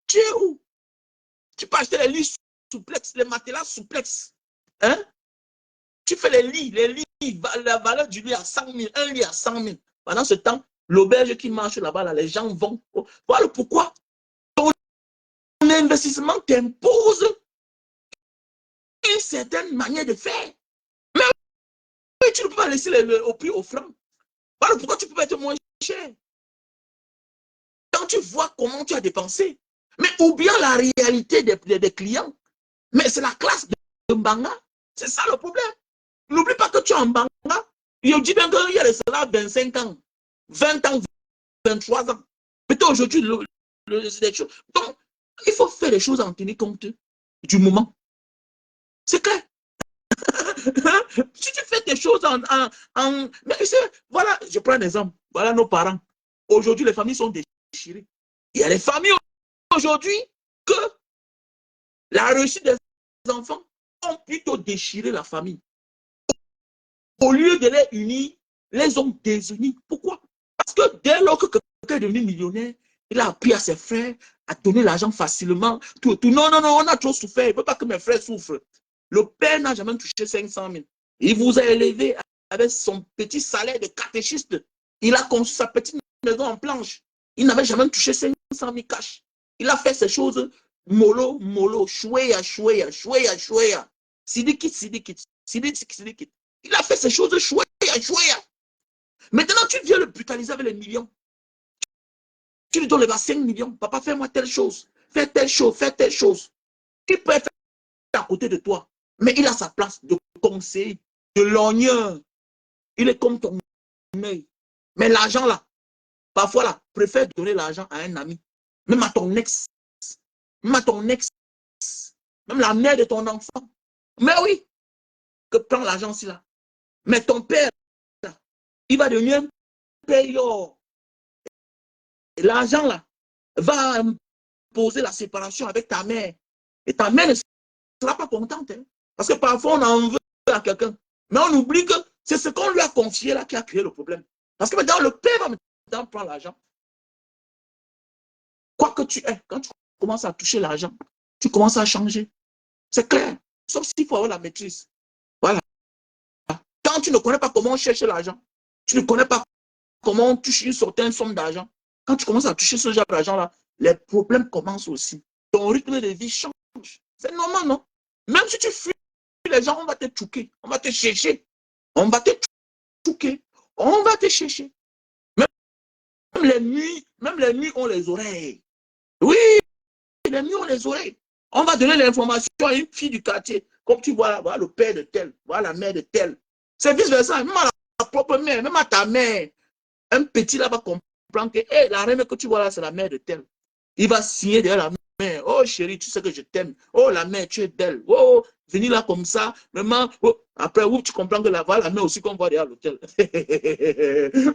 Tu es où? Tu peux acheter les lits souplex, les matelas souplex. Hein? Tu fais les lits, la valeur du lit à 100 000, un lit à 100 000. Pendant ce temps, l'auberge qui marche là-bas, là, les gens vont. Voilà pourquoi ton investissement t'impose une certaine manière de faire. Mais oui, tu ne peux pas laisser au prix offrant. Voilà pourquoi tu peux être moins cher. Quand tu vois comment tu as dépensé, mais ou bien la réalité des clients. Mais c'est la classe de Mbanga. C'est ça le problème. N'oublie pas que tu es en Mbanga. Je dis bien qu'il y a cela 25 ans, 20 ans, 23 ans. Peut-être aujourd'hui, c'est des choses. Donc, il faut faire les choses en tenir compte du moment. C'est clair. Si tu fais des choses mais voilà, je prends un exemple. Voilà nos parents. Aujourd'hui, les familles sont déchirées. Il y a des familles aujourd'hui que la réussite des enfants ont plutôt déchiré la famille. Au lieu de les unir, les ont désunis. Pourquoi? Parce que dès lors que quelqu'un est devenu millionnaire, il a appris à ses frères à donner l'argent facilement. Tout. Non, on a trop souffert. Il ne veut pas que mes frères souffrent. Le père n'a jamais touché 500 000. Il vous a élevé avec son petit salaire de catéchiste. Il a conçu sa petite maison en planche. Il n'avait jamais touché 500 000 cash. Il a fait ces choses mollo, chouéa. Sidikit. Il a fait ces choses chouéa. Maintenant, tu viens le brutaliser avec les millions. Tu lui donnes les 5 millions. Papa, fais-moi telle chose. Fais telle chose. Il peut être à côté de toi. Mais il a sa place de conseiller, de logneur. Il est comme ton œil. Mais l'argent là, parfois là, préfère donner l'argent à un ami. Même à ton ex. Même la mère de ton enfant. Mais oui, que prends l'argent aussi là. Mais ton père, là, il va devenir un payeur. L'argent là va poser la séparation avec ta mère. Et ta mère ne sera pas contente. Hein? Parce que parfois, on en veut à quelqu'un. Mais on oublie que c'est ce qu'on lui a confié là qui a créé le problème. Parce que maintenant, le père va maintenant prendre l'argent. Quoi que tu aies, quand tu commences à toucher l'argent, tu commences à changer. C'est clair. Sauf s'il faut avoir la maîtrise. Voilà. Quand tu ne connais pas comment chercher l'argent, tu ne connais pas comment toucher une certaine somme d'argent, quand tu commences à toucher ce genre d'argent-là, les problèmes commencent aussi. Ton rythme de vie change. C'est normal, non? Même si tu fuis les gens, on va te chouquer, on va te chercher. On va te chouquer, on va te chercher. Même les nuits ont les oreilles. Oui, les nuits ont les oreilles. On va donner l'information à une fille du quartier. Comme tu vois, voilà le père de tel, voilà la mère de tel. C'est vice-versa, même à la propre mère, même à ta mère. Un petit là va comprendre que hey, la reine que tu vois là, c'est la mère de tel. Il va signer derrière la mère. Oh chérie, tu sais que je t'aime. Oh la mère, tu es belle. Oh, venir là comme ça. Maman, oh. Après, où tu comprends que voilà la mère aussi qu'on voit derrière l'hôtel.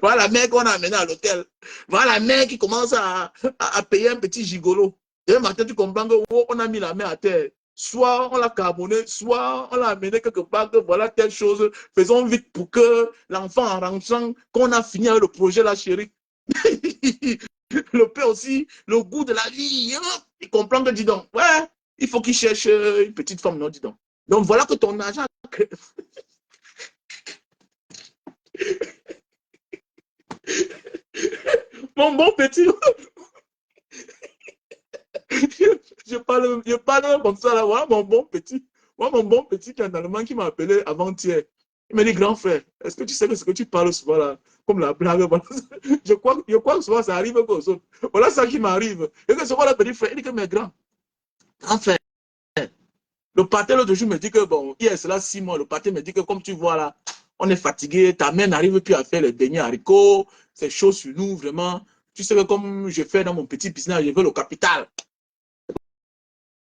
Voilà la mère qu'on a amenée à l'hôtel. Voilà la mère qui commence à payer un petit gigolo. Et le matin, tu comprends que oh, on a mis la main à terre. Soit on l'a carbonné, soit on l'a amené quelque part, que voilà telle chose. Faisons vite pour que l'enfant en rentrant, qu'on a fini avec le projet, la chérie. Le père aussi, le goût de la vie, hein, il comprend que, dis donc, ouais, il faut qu'il cherche une petite femme, non, dis donc. Donc voilà que ton argent. Mon bon petit. je parle comme ça, là. Voilà mon bon petit. Voilà mon bon petit qui est un Allemand qui m'a appelé avant-hier. Il m'a dit, grand frère, est-ce que tu sais que ce que tu parles souvent là, comme la blague, voilà. je crois que souvent ça arrive aux autres. Voilà ça qui m'arrive. Et que souvent, le petit frère, il dit que mes grands, Enfin, le pâté, l'autre jour, me dit que, bon, hier, c'est là 6 mois, le pâté me dit que, comme tu vois là, on est fatigué, ta mère n'arrive plus à faire les derniers haricots, c'est chaud sur nous, vraiment. Tu sais que comme je fais dans mon petit business, je veux le capital.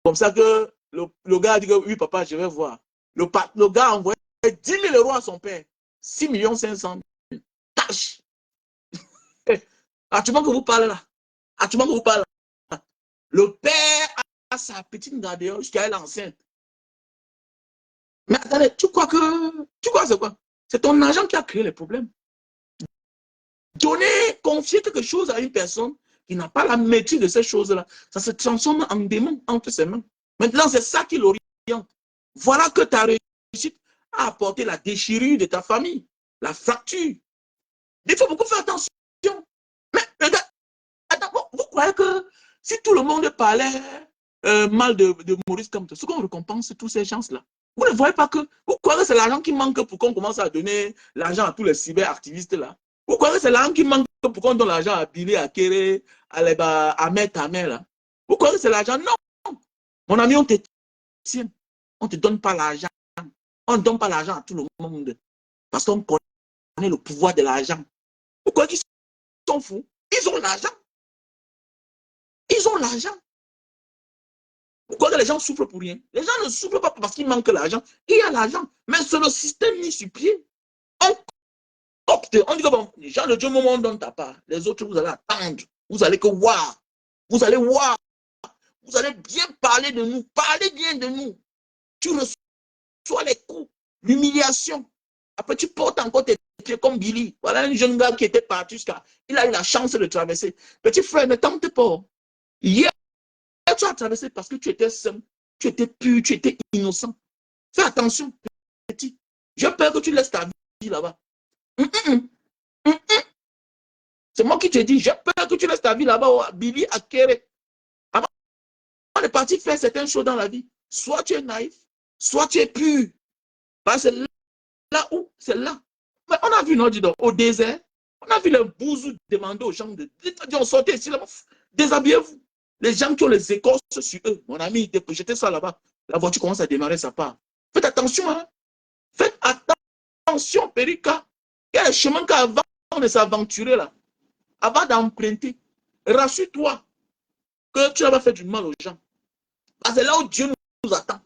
Comme ça que le gars a dit que, oui, papa, je vais voir. Le gars a envoyé 10 000 euros à son père. 6 500 000. Cash. Actuellement que vous parlez là. Actuellement que vous parlez là. Le père a sa petite garderie jusqu'à elle enceinte. Mais attendez, tu crois c'est quoi? C'est ton argent qui a créé les problèmes. Donner, confier quelque chose à une personne qui n'a pas la maîtrise de ces choses-là, ça se transforme en démon entre ses mains. Maintenant, c'est ça qui l'oriente. Voilà que ta réussite a apporté la déchirure de ta famille, la fracture. Il faut beaucoup faire attention. Mais regarde, attends, vous croyez que si tout le monde parlait mal de Maurice Kamto, ce qu'on récompense tous ces gens-là, vous ne voyez pas que, vous croyez que c'est l'argent qui manque pour qu'on commence à donner l'argent à tous les cyberactivistes là? Vous croyez que c'est l'argent qui manque pour qu'on donne l'argent à Billy, à Kéré, à Ahmed, Tamer là? Vous croyez que c'est l'argent? Non! Mon ami, on te tient. On ne te donne pas l'argent. On ne donne pas l'argent à tout le monde. Parce qu'on connaît le pouvoir de l'argent. Vous croyez qu'ils sont fous? Ils ont l'argent. Ils ont l'argent. Pourquoi que les gens souffrent pour rien? Les gens ne souffrent pas parce qu'il manque l'argent. Il y a l'argent. Mais c'est le système mis sur pied. On copte. On dit que bon, les gens de Dieu, moment, on donne ta part. Les autres, vous allez attendre. Vous allez que voir. Vous allez voir. Vous allez bien parler de nous. Parlez bien de nous. Tu reçois les coups, l'humiliation. Après, tu portes encore tes pieds comme Billy. Voilà un jeune gars qui était parti jusqu'à. Il a eu la chance de traverser. Petit frère, ne tente pas. Hier, tu as traversé parce que tu étais simple, tu étais pur, tu étais innocent. Fais attention, petit. J'ai peur que tu laisses ta vie là-bas. C'est moi qui te dis, j'ai peur que tu laisses ta vie là-bas, Billy Akere. Avant de partir faire certaines choses dans la vie, soit tu es naïf, soit tu es pur. Parce que c'est là où, c'est là. Mais on a vu, non, dis donc, au désert, on a vu les bousous demander aux gens de dire, sortez ici, déshabillez-vous. Les gens qui ont les écorces sur eux, mon ami, jetez ça là-bas. La voiture commence à démarrer sa part. Faites attention, hein. Faites attention, Périka. Il y a les chemins qu'avant de s'aventurer là, avant d'emprunter, rassure-toi que tu n'as pas fait du mal aux gens. Parce que c'est là où Dieu nous attend.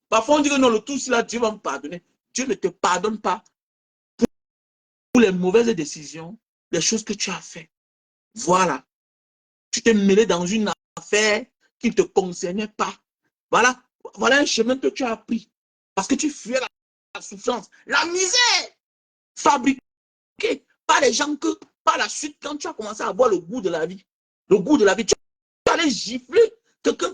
Parfois, on dit que non, le tout, si là, Dieu va me pardonner. Dieu ne te pardonne pas pour les mauvaises décisions, les choses que tu as faites. Voilà. Tu t'es mêlé dans une affaire qui ne te concernait pas. Voilà. Voilà un chemin que tu as pris. Parce que tu fuyais la souffrance, la misère fabriquée par les gens que, par la suite, quand tu as commencé à avoir le goût de la vie, tu allais gifler quelqu'un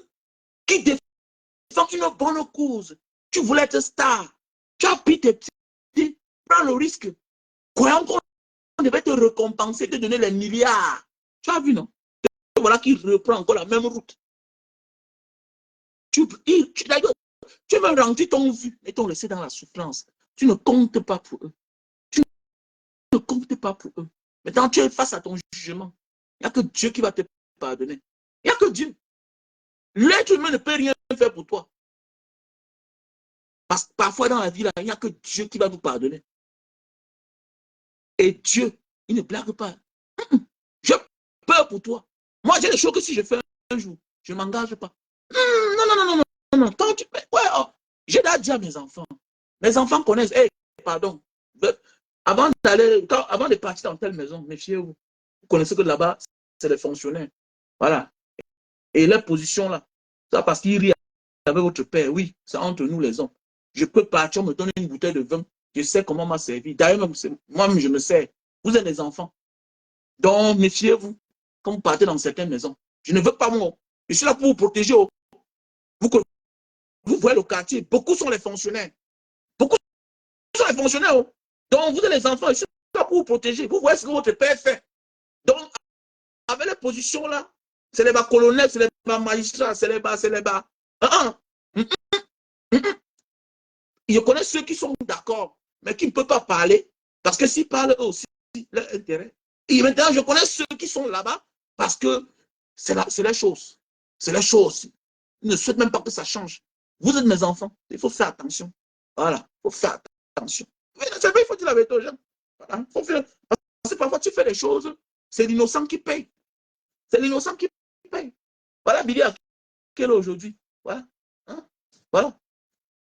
qui défend une bonne cause. Tu voulais être star. Tu as pris tes petits, prends le risque. Croyant qu'on devait te récompenser, te donner les milliards. Tu as vu, non? Et voilà qu'il reprend encore la même route. Tu veux rentrer ton vu et t'ont laissé dans la souffrance. Tu ne comptes pas pour eux. Tu ne comptes pas pour eux. Maintenant, tu es face à ton jugement. Il n'y a que Dieu qui va te pardonner. Il n'y a que Dieu. L'être humain ne peut rien faire pour toi. Parce que parfois dans la vie, là, il n'y a que Dieu qui va nous pardonner. Et Dieu, il ne blague pas. J'ai peur pour toi. Moi, j'ai des choses que si je fais un jour, je ne m'engage pas. Non, non, non, non, non, non. Quand tu... Ouais, oh, j'ai dit à mes enfants. Mes enfants connaissent. Hey, pardon. Avant de partir dans telle maison, méfiez-vous. Vous connaissez que là-bas, c'est les fonctionnaires. Voilà. Et leur position là, ça parce qu'ils rient avec votre père. Oui, c'est entre nous les hommes. Je peux partir, on me donne une bouteille de vin. Je sais comment m'a servi. D'ailleurs, moi-même, je me sers. Vous êtes des enfants. Donc, méfiez-vous quand vous partez dans certaines maisons. Je ne veux pas moi. Je suis là pour vous protéger. Vous voyez le quartier, beaucoup sont les fonctionnaires. Beaucoup sont les fonctionnaires. Donc, vous êtes les enfants, je suis là pour vous protéger. Vous voyez ce que votre père fait. Donc, avec les positions là, c'est les bas colonels, c'est les bas magistrats, c'est les bas. Je connais ceux qui sont d'accord, mais qui ne peuvent pas parler. Parce que s'ils parlent eux aussi, leur intérêt. Et maintenant, je connais ceux qui sont là-bas parce que c'est la chose. C'est la chose. Ils ne souhaitent même pas que ça change. Vous êtes mes enfants. Il faut faire attention. Voilà. Il faut faire attention. C'est vrai, il faut dire la vérité aux gens. Voilà. Faut faire... Parce que parfois, tu fais des choses, c'est l'innocent qui paye. C'est l'innocent qui paye. Voilà, Billy a quel aujourd'hui. Voilà. Hein? Voilà.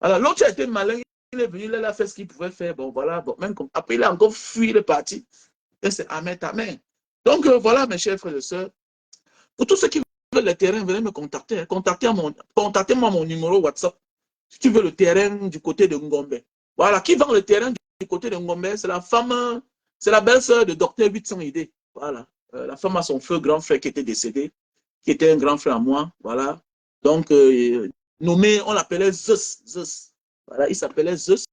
Alors, l'autre a été malin. Il est venu, il a fait ce qu'il pouvait faire. Bon, voilà. Bon, même comme... Après, il a encore fui, il est parti. Et c'est amen, amen. Donc, voilà, mes chers frères et sœurs. Pour tous ceux qui veulent le terrain, venez me contacter. Contactez-moi mon numéro WhatsApp. Si tu veux le terrain du côté de Ngombe. Voilà, qui vend le terrain du côté de Ngombe? C'est la femme, c'est la belle-sœur de Docteur 800 ID. Voilà. La femme a son feu grand frère qui était décédé, qui était un grand frère à moi. Voilà. Donc, nommé, on l'appelait Zeus. Zeus. Voilà, il s'appelait Zeus.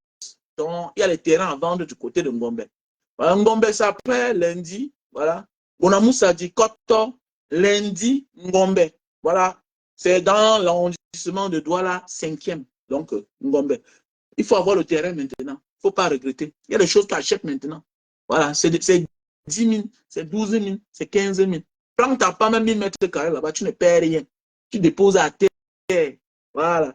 Donc, il y a les terrains à vendre du côté de Ngombe. Voilà, Ngombe, c'est après lundi. Voilà. Bonamoussa dit Koto, lundi, Ngombe. Voilà. C'est dans l'arrondissement de Douala, 5e. Donc, Ngombe. Il faut avoir le terrain maintenant. Il ne faut pas regretter. Il y a des choses qui achètent maintenant. Voilà. C'est 10 000, c'est 12 000, c'est 15 000. Quand tu n'as pas même 1000 mètres carrés là-bas, tu ne perds rien. Tu déposes à terre. Voilà.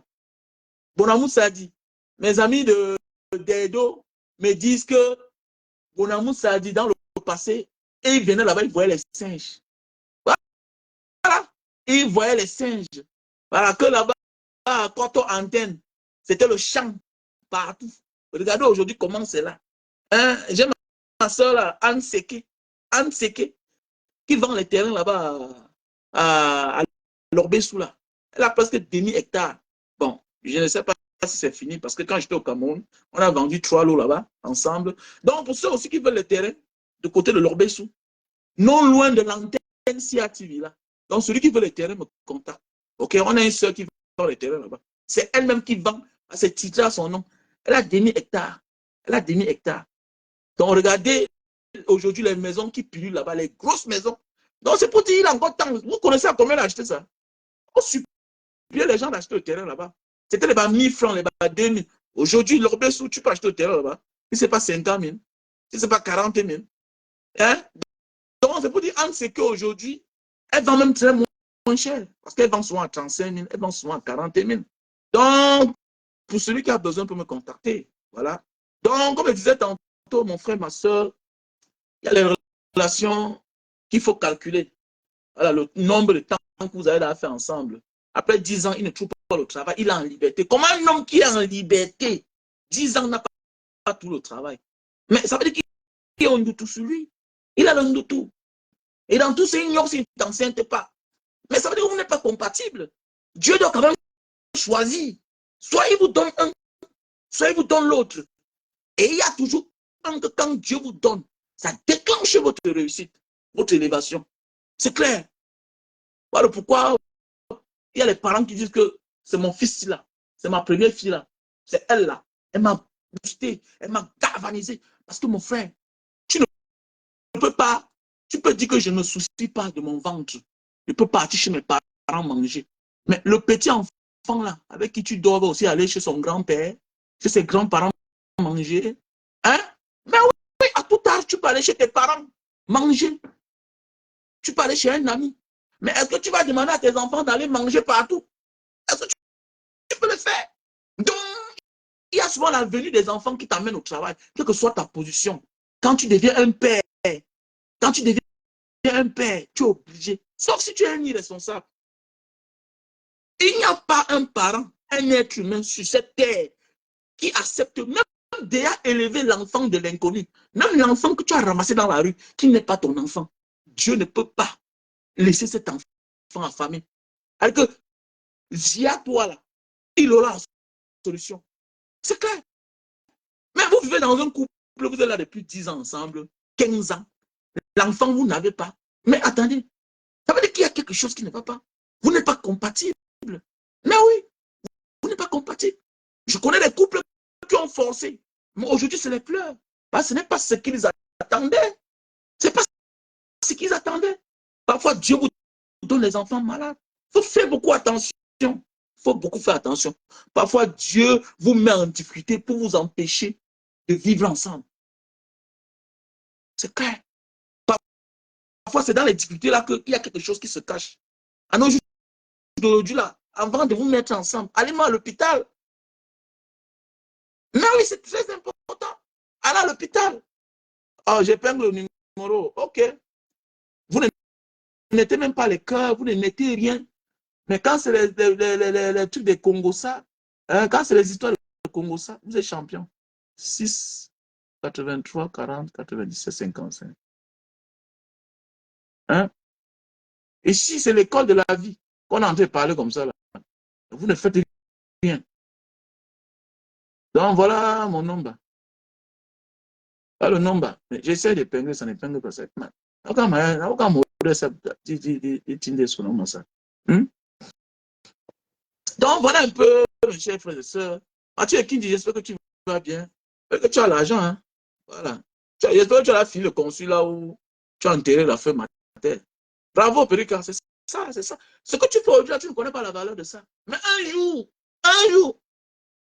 Bonamoussa dit, mes amis d'Edo me disent que Bonamoussa dit dans le passé, et ils venaient là-bas, ils voyaient les singes. Voilà. Ils voyaient les singes. Voilà, que là-bas, à Koto Antenne, c'était le champ partout. Regardez aujourd'hui comment c'est là. Hein? J'ai ma soeur là, Anne Seke. Anne Seke, qui vend les terrains là-bas à l'Orbessou là. Elle a presque demi-hectare. Bon, je ne sais pas si c'est fini parce que quand j'étais au Cameroun, on a vendu 3 lots là-bas ensemble. Donc, pour ceux aussi qui veulent les terrains de côté de l'Orbessou, non loin de l'antenne CATV là. Donc, celui qui veut les terrains me contacte. Ok, on a une soeur qui vend les terrains là-bas. C'est elle-même qui vend à ses titres à son nom. Elle a demi-hectare. Elle a demi-hectare. Donc, regardez aujourd'hui les maisons qui pullulent là-bas, les grosses maisons. Donc, c'est pour dire qu'il a encore temps. Vous connaissez à combien il a acheté ça? On suppliait les gens d'acheter le terrain là-bas. C'était les bas 1000 francs, les bas 2000. Aujourd'hui, l'Orbessou, tu peux acheter le terrain là-bas. Si ce n'est pas 50 000, si ce n'est pas 40 000. Hein? Donc, c'est pour dire, Anne, c'est qu'aujourd'hui, elle vend même très moins cher. Parce qu'elle vend souvent à 35 000, elle vend souvent à 40 000. Donc, pour celui qui a besoin, peut me contacter. Voilà. Donc, comme je disais tantôt, mon frère, ma soeur, il y a les relations qu'il faut calculer. Voilà, le nombre de temps que vous avez à faire ensemble. Après 10 ans, il ne trouve pas le travail, il est en liberté. Comment un homme qui est en liberté, 10 ans n'a pas tout le travail? Mais ça veut dire qu'il a un tout sur lui. Il a le tout. Et dans tout, c'est ignore s'il ne t'enseigne pas. Mais ça veut dire que vous n'êtes pas compatible. Dieu doit quand même choisir. Soit il vous donne un, soit il vous donne l'autre. Et il y a toujours un que quand Dieu vous donne, ça déclenche votre réussite, votre élévation. C'est clair. Voilà pourquoi il y a les parents qui disent que c'est mon fils là, c'est ma première fille là, c'est elle là. Elle m'a boosté, elle m'a galvanisé. Parce que mon frère, tu ne peux pas, tu peux dire que je ne me soucie pas de mon ventre. Je peux partir chez mes parents manger. Mais le petit enfant là, avec qui tu dois aussi aller chez son grand-père, chez ses grands-parents manger, hein? Mais oui, oui, à tout âge, tu peux aller chez tes parents manger. Tu peux aller chez un ami. Mais est-ce que tu vas demander à tes enfants d'aller manger partout? Est-ce que tu peux le faire? Donc, il y a souvent la venue des enfants qui t'amènent au travail, quelle que soit ta position. Quand tu deviens un père, quand tu deviens un père, tu es obligé. Sauf si tu es un irresponsable. Il n'y a pas un parent, un être humain sur cette terre qui accepte même déjà élever l'enfant de l'inconnu. Même l'enfant que tu as ramassé dans la rue, qui n'est pas ton enfant. Dieu ne peut pas laisser cet enfant affamé. Alors que, via toi là, il aura la solution. C'est clair. Mais vous vivez dans un couple, vous êtes là depuis 10 ans ensemble, 15 ans. L'enfant, vous n'avez pas. Mais attendez, ça veut dire qu'il y a quelque chose qui ne va pas. Vous n'êtes pas compatible. Mais oui, vous n'êtes pas compatible. Je connais des couples qui ont forcé. Mais aujourd'hui, c'est les pleurs. Parce que ce n'est pas ce qu'ils attendaient. Ce n'est pas ce qu'ils attendaient. Parfois, Dieu vous donne les enfants malades. Il faut faire beaucoup attention. Il faut beaucoup faire attention. Parfois, Dieu vous met en difficulté pour vous empêcher de vivre ensemble. C'est clair. Parfois, c'est dans les difficultés là qu'il y a quelque chose qui se cache. À nos jours d'aujourd'hui, là, avant de vous mettre ensemble. Allez-moi à l'hôpital. Mais oui, c'est très important. Allez à l'hôpital. Oh, j'épingle le numéro. OK. Vous ne mettez même pas les cœurs, vous ne mettez rien. Mais quand c'est les trucs des Congosa, hein, quand c'est les histoires de Congosa, vous êtes champion. 6, 83, 40, 97, 55. Hein? Ici, c'est l'école de la vie. Qu'on est en train de parler comme ça, là. Vous ne faites rien. Donc, voilà mon nombre. Pas le nombre. J'essaie d'épingler, ça n'épingle pas ça. Donc, voilà un peu, mes chers frères et sœurs. Mathieu Kindi, j'espère que tu vas bien. J'espère que tu as l'argent. Hein? Voilà. J'espère que tu as la fille, le consul là où tu as enterré la feuille mater. Bravo, Périka, c'est ça, c'est ça. Ce que tu fais aujourd'hui, tu ne connais pas la valeur de ça. Mais un jour,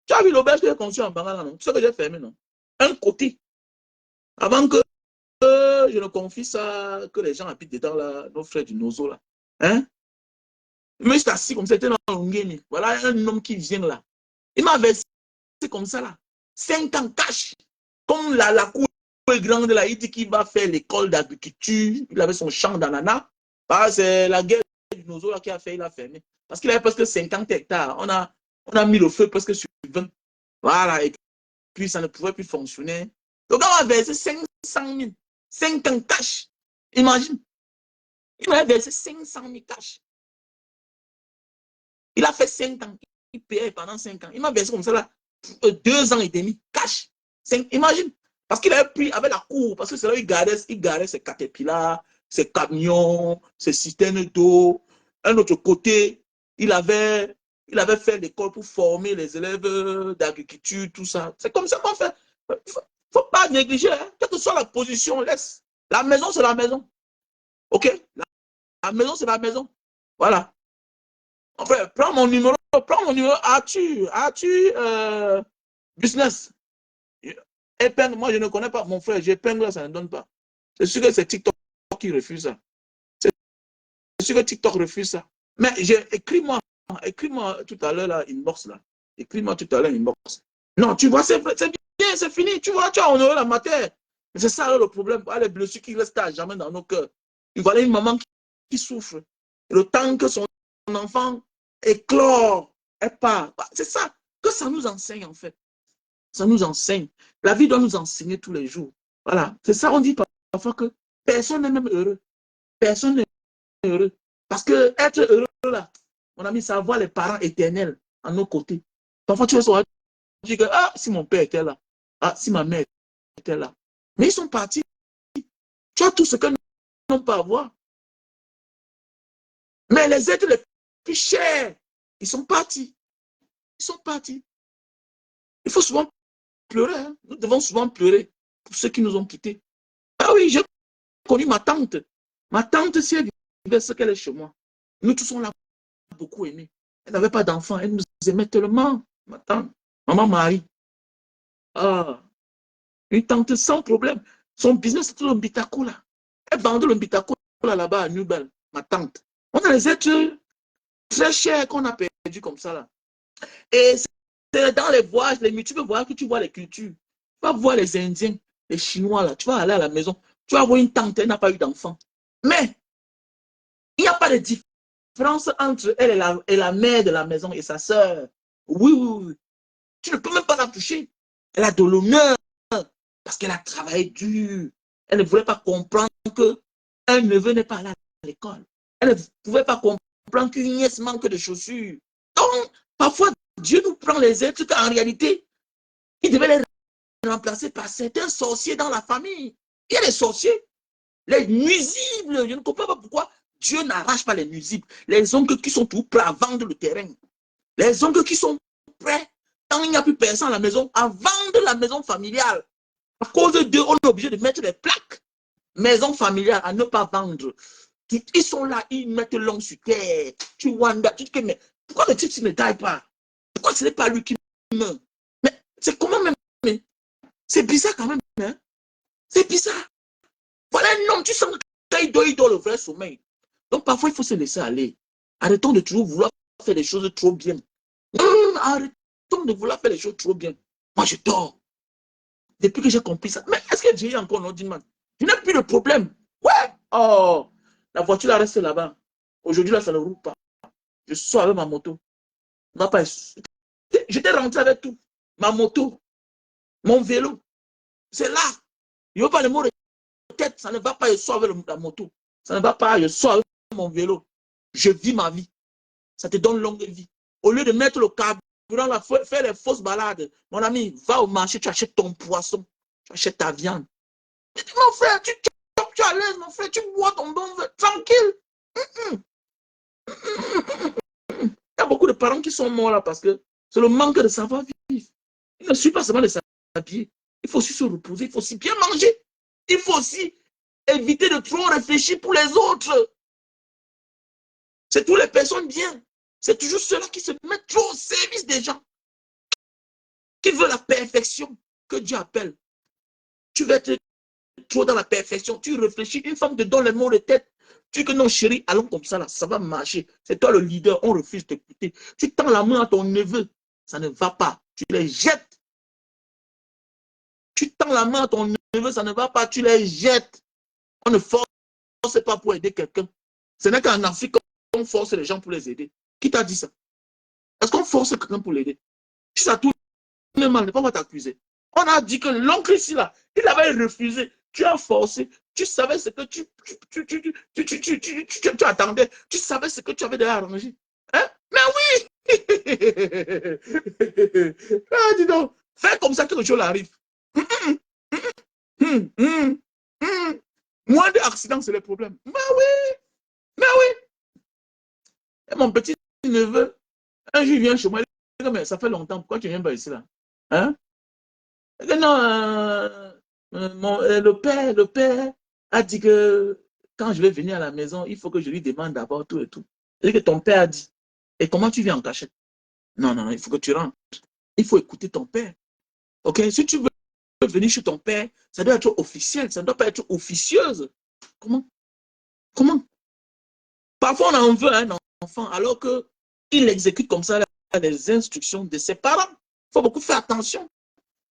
tu as vu l'auberge que j'ai conçue en Bangala, non? Tu sais que j'ai fermé, non? Un côté. Avant que je ne confie ça, que les gens habitent dedans, là, nos frères du Nozo, là. Hein? Mais je assis comme ça, c'était dans l'Ongeni. Voilà un homme qui vient là. Il m'a versé comme ça, là. 5 ans cash. Comme la cour est grande, là, il dit qu'il va faire l'école d'agriculture. Il avait son champ d'ananas. C'est la guerre du Nozo là, qui a fait, il a fermé. Parce qu'il avait presque 50 hectares. On a mis le feu presque sur 20. Voilà. Et puis, ça ne pouvait plus fonctionner. Le gars m'a versé 500 000. 5 ans cash. Imagine. Il m'a versé 500 000 cash. Il a fait 5 ans. Il payait pendant 5 ans. Il m'a versé comme ça là, 2 ans et demi, cash. 5, imagine. Parce qu'il avait pris avec la cour, parce que c'est là où il garait ses caterpillars, ses camions, ses citernes d'eau. Un autre côté, il avait fait l'école pour former les élèves d'agriculture, tout ça. C'est comme ça qu'on fait. Il ne faut pas négliger. Hein. Quelle que soit la position, laisse. La maison, c'est la maison. OK? La maison, c'est la maison. Voilà. Enfin, prends mon numéro. As-tu business? Épingle, moi je ne connais pas mon frère, j'épingle, ça ne donne pas. C'est sûr que c'est TikTok qui refuse ça. C'est sûr que TikTok refuse ça. Mais écris-moi tout à l'heure là, inbox là. Écris-moi tout à l'heure inbox. Non, tu vois, c'est bien, c'est fini. Tu vois, tu as honoré la matière. C'est ça là, le problème. Les blessures qui restent à jamais dans nos cœurs. Il voilà une maman qui souffre. Et le temps que son enfant éclore, elle part. C'est ça que ça nous enseigne en fait. Ça nous enseigne. La vie doit nous enseigner tous les jours. Voilà. C'est ça, on dit parfois que personne n'est même heureux. Personne n'est heureux. Parce que être heureux, là, mon ami, ça voit les parents éternels à nos côtés. Parfois, tu vas dire que, ah, si mon père était là, ah, si ma mère était là. Mais ils sont partis. Tu as tout ce que nous n'avons pas à voir. Mais les êtres les plus chers, ils sont partis. Ils sont partis. Il faut souvent pleurer. Hein. Nous devons souvent pleurer pour ceux qui nous ont quittés. Ah oui, j'ai connu ma tante. Ma tante, si elle vivait ce qu'elle est chez moi, nous tous on l'a beaucoup aimée. Elle n'avait pas d'enfant, elle nous aimait tellement. Ma tante, maman Marie. Ah, une tante sans problème. Son business, c'était le Mbitako là. Elle vendait le Mbitako là-bas à Newbell, ma tante. On a les êtres très chers qu'on a perdus comme ça là. Et c'est dans les voyages, les multiples voyages que tu vois les cultures. Tu vas voir les Indiens, les Chinois là, tu vas aller à la maison, tu vas voir une tante, elle n'a pas eu d'enfant. Mais il n'y a pas de différence entre elle et la mère de la maison et sa sœur. Oui, oui, oui. Tu ne peux même pas la toucher. Elle a de l'honneur parce qu'elle a travaillé dur. Elle ne voulait pas comprendre qu'un neveu n'est pas là à l'école. Elle ne pouvait pas comprendre qu'une nièce manque de chaussures. Donc, parfois, Dieu nous prend les êtres qu'en réalité, il devait les remplacer par certains sorciers dans la famille. Il y a des sorciers, les nuisibles. Je ne comprends pas pourquoi Dieu n'arrache pas les nuisibles. Les oncles qui sont tout prêts à vendre le terrain. Les oncles qui sont prêts, quand il n'y a plus personne à la maison, à vendre la maison familiale. À cause d'eux, on est obligé de mettre des plaques. Maison familiale à ne pas vendre. Ils sont là, ils mettent l'homme sur terre. Tu wanda, tu te dis, mais pourquoi le type ne taille pas? Pourquoi ce n'est pas lui qui meurt? Mais c'est comment même? C'est bizarre quand même. Hein? C'est bizarre. Voilà un homme, tu sens qu'il dort le vrai sommeil. Donc parfois, il faut se laisser aller. Arrêtons de toujours vouloir faire les choses trop bien. Arrêtons de vouloir faire les choses trop bien. Moi, je dors. Depuis que j'ai compris ça. Mais est-ce que j'ai encore un ordinateur? Je n'ai plus de problème. Ouais. Oh, la voiture là reste là-bas. Aujourd'hui, là, ça ne roule pas. Je sors avec ma moto. J'étais rentré avec tout. Ma moto, mon vélo. C'est là. Il n'y a pas le mot de tête. Ça ne va pas. Je sors avec la moto. Ça ne va pas. Je sors avec mon vélo. Je vis ma vie. Ça te donne longue vie. Au lieu de mettre le carburant là, faire les fausses balades, mon ami, va au marché, tu achètes ton poisson, tu achètes ta viande. Mon frère, tu es à l'aise, mon frère, tu bois ton bon vin, tranquille. Il y a beaucoup de parents qui sont morts là parce que c'est le manque de savoir-vivre. Il ne suffit pas seulement de s'habiller. Il faut aussi se reposer, il faut aussi bien manger. Il faut aussi éviter de trop réfléchir pour les autres. C'est toutes les personnes bien. C'est toujours ceux-là qui se mettent trop au service des gens, qui veulent la perfection que Dieu appelle. Tu veux être trop dans la perfection, tu réfléchis, une femme te donne les mots de tête, tu dis que non chérie, allons comme ça là, ça va marcher. C'est toi le leader, on refuse de t'écouter. Tu tends la main à ton neveu, ça ne va pas, tu les jettes. Tu tends la main à ton neveu, ça ne va pas, tu les jettes. On ne force pas pour aider quelqu'un. Ce n'est qu'en Afrique qu'on force les gens pour les aider. Qui t'a dit ça? Est-ce qu'on force quelqu'un pour l'aider? Si ça tourne mal, ne pas t'accuser. On a dit que l'oncle ici, là, il avait refusé. Tu as forcé. Tu savais ce que tu attendais. Tu savais ce que tu avais déjà arrangé. Hein? Mais oui! Ah, dis donc, fais comme ça que le jour arrive. Moins d'accidents, c'est le problème. Mais oui! Mais oui! Et mon petit neveu, un jour, il vient chez moi. Il dit, mais ça fait longtemps. Pourquoi tu viens pas ici, là? Hein? Non, le père a dit que quand je vais venir à la maison, il faut que je lui demande d'abord tout et tout. Et que ton père a dit. Et comment tu viens en cachette? Non, non, non, il faut que tu rentres. Il faut écouter ton père. OK? Si tu veux venir chez ton père, ça doit être officiel, ça ne doit pas être officieuse. Comment? Comment? Parfois, on en veut un enfant alors qu'il exécute comme ça les instructions de ses parents. Il faut beaucoup faire attention.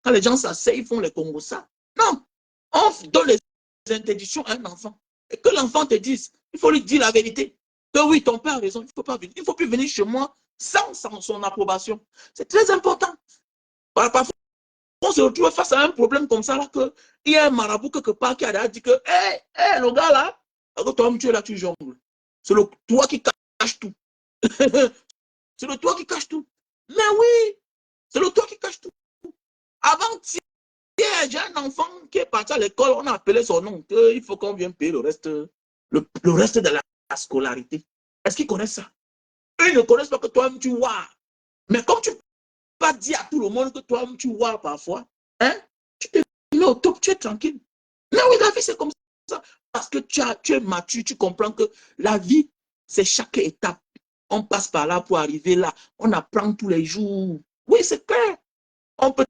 Quand les gens s'asseyent, ils font les Congo ça. Non, on donne les interdictions à un enfant. Et que l'enfant te dise, il faut lui dire la vérité. Que oui, ton père a raison, il ne faut pas venir. Il ne faut plus venir chez moi sans son approbation. C'est très important. Parfois, on se retrouve face à un problème comme ça, là, qu'il y a un marabout quelque part qui a dit que, hé, le gars là, toi, tu es là, tu jongles. C'est le toi qui cache tout. C'est le toi qui cache tout. Mais oui, c'est le toi qui cache tout. Avant, j'ai un enfant qui est parti à l'école, on a appelé son nom, il faut qu'on vienne payer le reste de la scolarité. Est-ce qu'ils connaissent ça? Eux, ils ne connaissent pas que toi-même tu vois. Mais comme tu ne peux pas dire à tout le monde que toi-même tu vois parfois, hein, tu te mets au top, tu es tranquille. Mais oui, la vie c'est comme ça. Parce que tu es mature, tu comprends que la vie, c'est chaque étape. On passe par là pour arriver là. On apprend tous les jours. Oui, c'est clair. On peut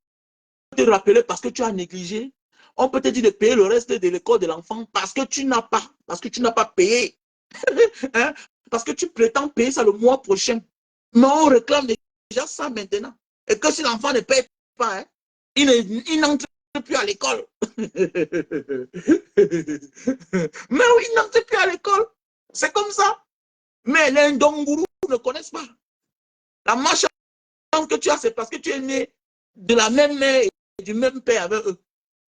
te rappeler parce que tu as négligé. On peut te dire de payer le reste de l'école de l'enfant parce que tu n'as pas payé. Hein? Parce que tu prétends payer ça le mois prochain. Mais on réclame déjà ça maintenant. Et que si l'enfant ne paye pas, hein, il n'entre plus à l'école. Mais oui, il n'entre plus à l'école. C'est comme ça. Mais les Ndongourou ne connaissent pas. La marche que tu as, c'est parce que tu es né de la même mère et du même père avec eux.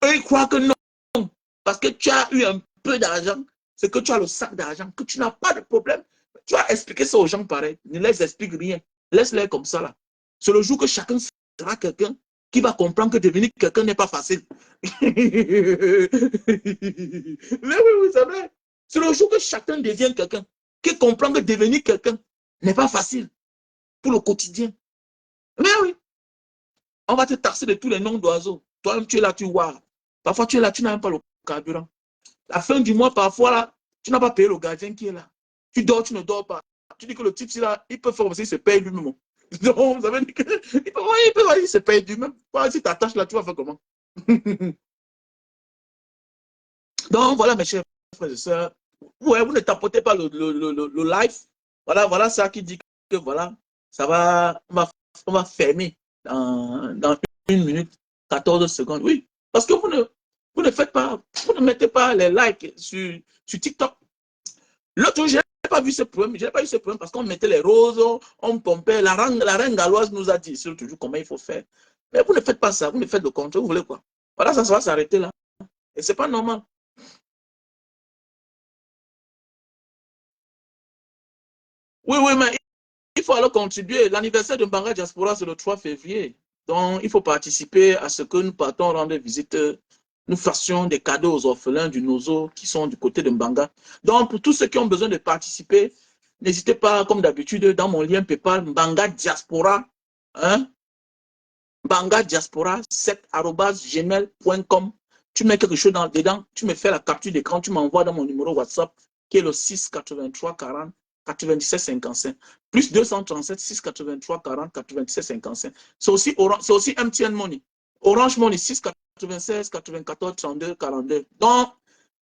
Eux, ils croient que non. Parce que tu as eu un peu d'argent, c'est que tu as le sac d'argent, que tu n'as pas de problème. Tu vas expliquer ça aux gens pareil. Ne les explique rien. Laisse-les comme ça là. C'est le jour que chacun sera quelqu'un qui va comprendre que devenir quelqu'un n'est pas facile. Mais oui, c'est vrai. C'est le jour que chacun devient quelqu'un qui comprend que devenir quelqu'un n'est pas facile pour le quotidien. Mais oui, on va te taxer de tous les noms d'oiseaux. Toi-même, tu es là, tu vois. Parfois, tu es là, tu n'as même pas le carburant. La fin du mois, parfois, là, tu n'as pas payé le gardien qui est là. Tu dors, tu ne dors pas. Tu dis que le type, là, il peut faire comme s'il se paye lui-même. Donc, vous avez dit que, il se paye lui-même. Si tu attaches là, tu vas faire comment? Donc, voilà, mes chers frères et sœurs. Ouais, vous ne tapotez pas le live. Voilà ça qui dit que voilà, on va fermer dans 1 minute, 14 secondes. Oui, parce que vous ne faites pas, vous ne mettez pas les likes sur TikTok. L'autre jour, je n'ai pas vu ce problème. Je n'ai pas eu ce problème parce qu'on mettait les roses, on pompait. La reine galloise nous a dit toujours comment il faut faire. Mais vous ne faites pas ça, vous ne faites le contraire, vous voulez quoi? Voilà, ça va s'arrêter là. Et ce n'est pas normal. Oui, oui, mais il faut alors contribuer. L'anniversaire de Mbanga Diaspora, c'est le 3 février. Donc, il faut participer à ce que nous partons rendre visite. Nous fassions des cadeaux aux orphelins du Nozo qui sont du côté de Mbanga. Donc, pour tous ceux qui ont besoin de participer, n'hésitez pas, comme d'habitude, dans mon lien PayPal, Mbanga Diaspora, hein, Mbanga Diaspora 7@gmail.com. Tu mets quelque chose dedans, tu me fais la capture d'écran, tu m'envoies dans mon numéro WhatsApp qui est le 6 83 40 97 55 plus 237 6 83 40 97 55. C'est aussi MTN Money. Orange Money 6 96 94 32 42. Donc,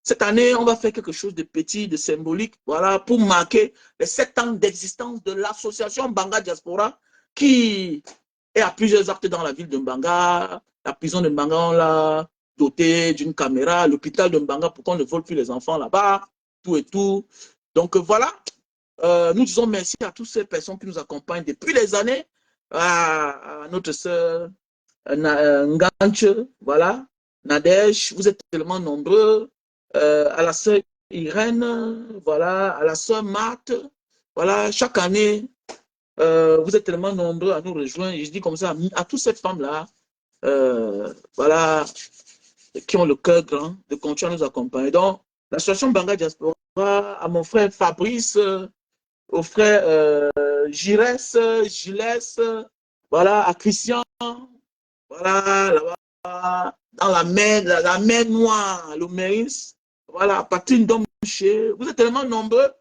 cette année, on va faire quelque chose de petit, de symbolique, voilà, pour marquer les 7 ans d'existence de l'association Mbanga Diaspora qui est à plusieurs actes dans la ville de Mbanga. La prison de Mbanga, on l'a dotée d'une caméra. L'hôpital de Mbanga, pour qu'on ne vole plus les enfants là-bas, tout et tout. Donc voilà, nous disons merci à toutes ces personnes qui nous accompagnent depuis les années. À notre sœur Nganche, voilà, Nadège, vous êtes tellement nombreux. À la sœur Irène, voilà, à la sœur Marthe, voilà, chaque année, vous êtes tellement nombreux à nous rejoindre. Je dis comme ça à toutes ces femmes-là, voilà, qui ont le cœur grand, de continuer à nous accompagner. Donc, l'association Mbanga Diaspora, à mon frère Fabrice, au frère Gilles, voilà, à Christian, voilà, là-bas, dans la mer Noire, le Méris, voilà, à Patrick Domché. Vous êtes tellement nombreux.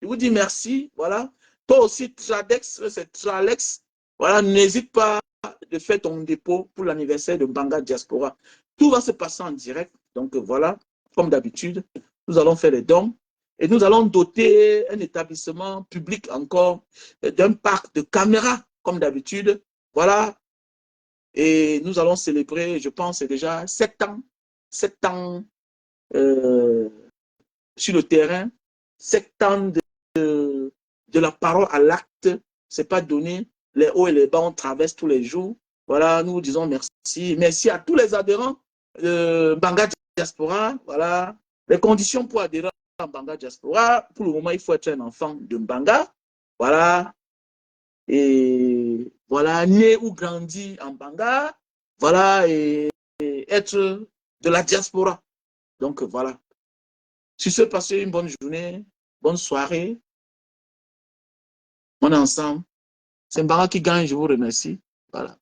Je vous dis merci, voilà. Toi aussi, Tradex, c'est Tralex. Voilà, n'hésite pas de faire ton dépôt pour l'anniversaire de Mbanga Diaspora. Tout va se passer en direct. Donc voilà, comme d'habitude, nous allons faire les dons et nous allons doter un établissement public encore d'un parc de caméras, comme d'habitude. Voilà. Et nous allons célébrer, je pense, déjà 7 ans euh, sur le terrain, 7 ans de la parole à l'acte. C'est pas donné. Les hauts et les bas, on traverse tous les jours. Voilà, nous disons merci. Merci à tous les adhérents de Mbanga Diaspora. Voilà, les conditions pour adhérer à Mbanga Diaspora. Pour le moment, il faut être un enfant de Mbanga. Voilà. Et voilà, né ou grandi en Mbanga. Voilà, et être de la diaspora. Donc voilà. Sur ce, passez une bonne journée, bonne soirée. On est ensemble. C'est Mbanga qui gagne, je vous remercie. Voilà.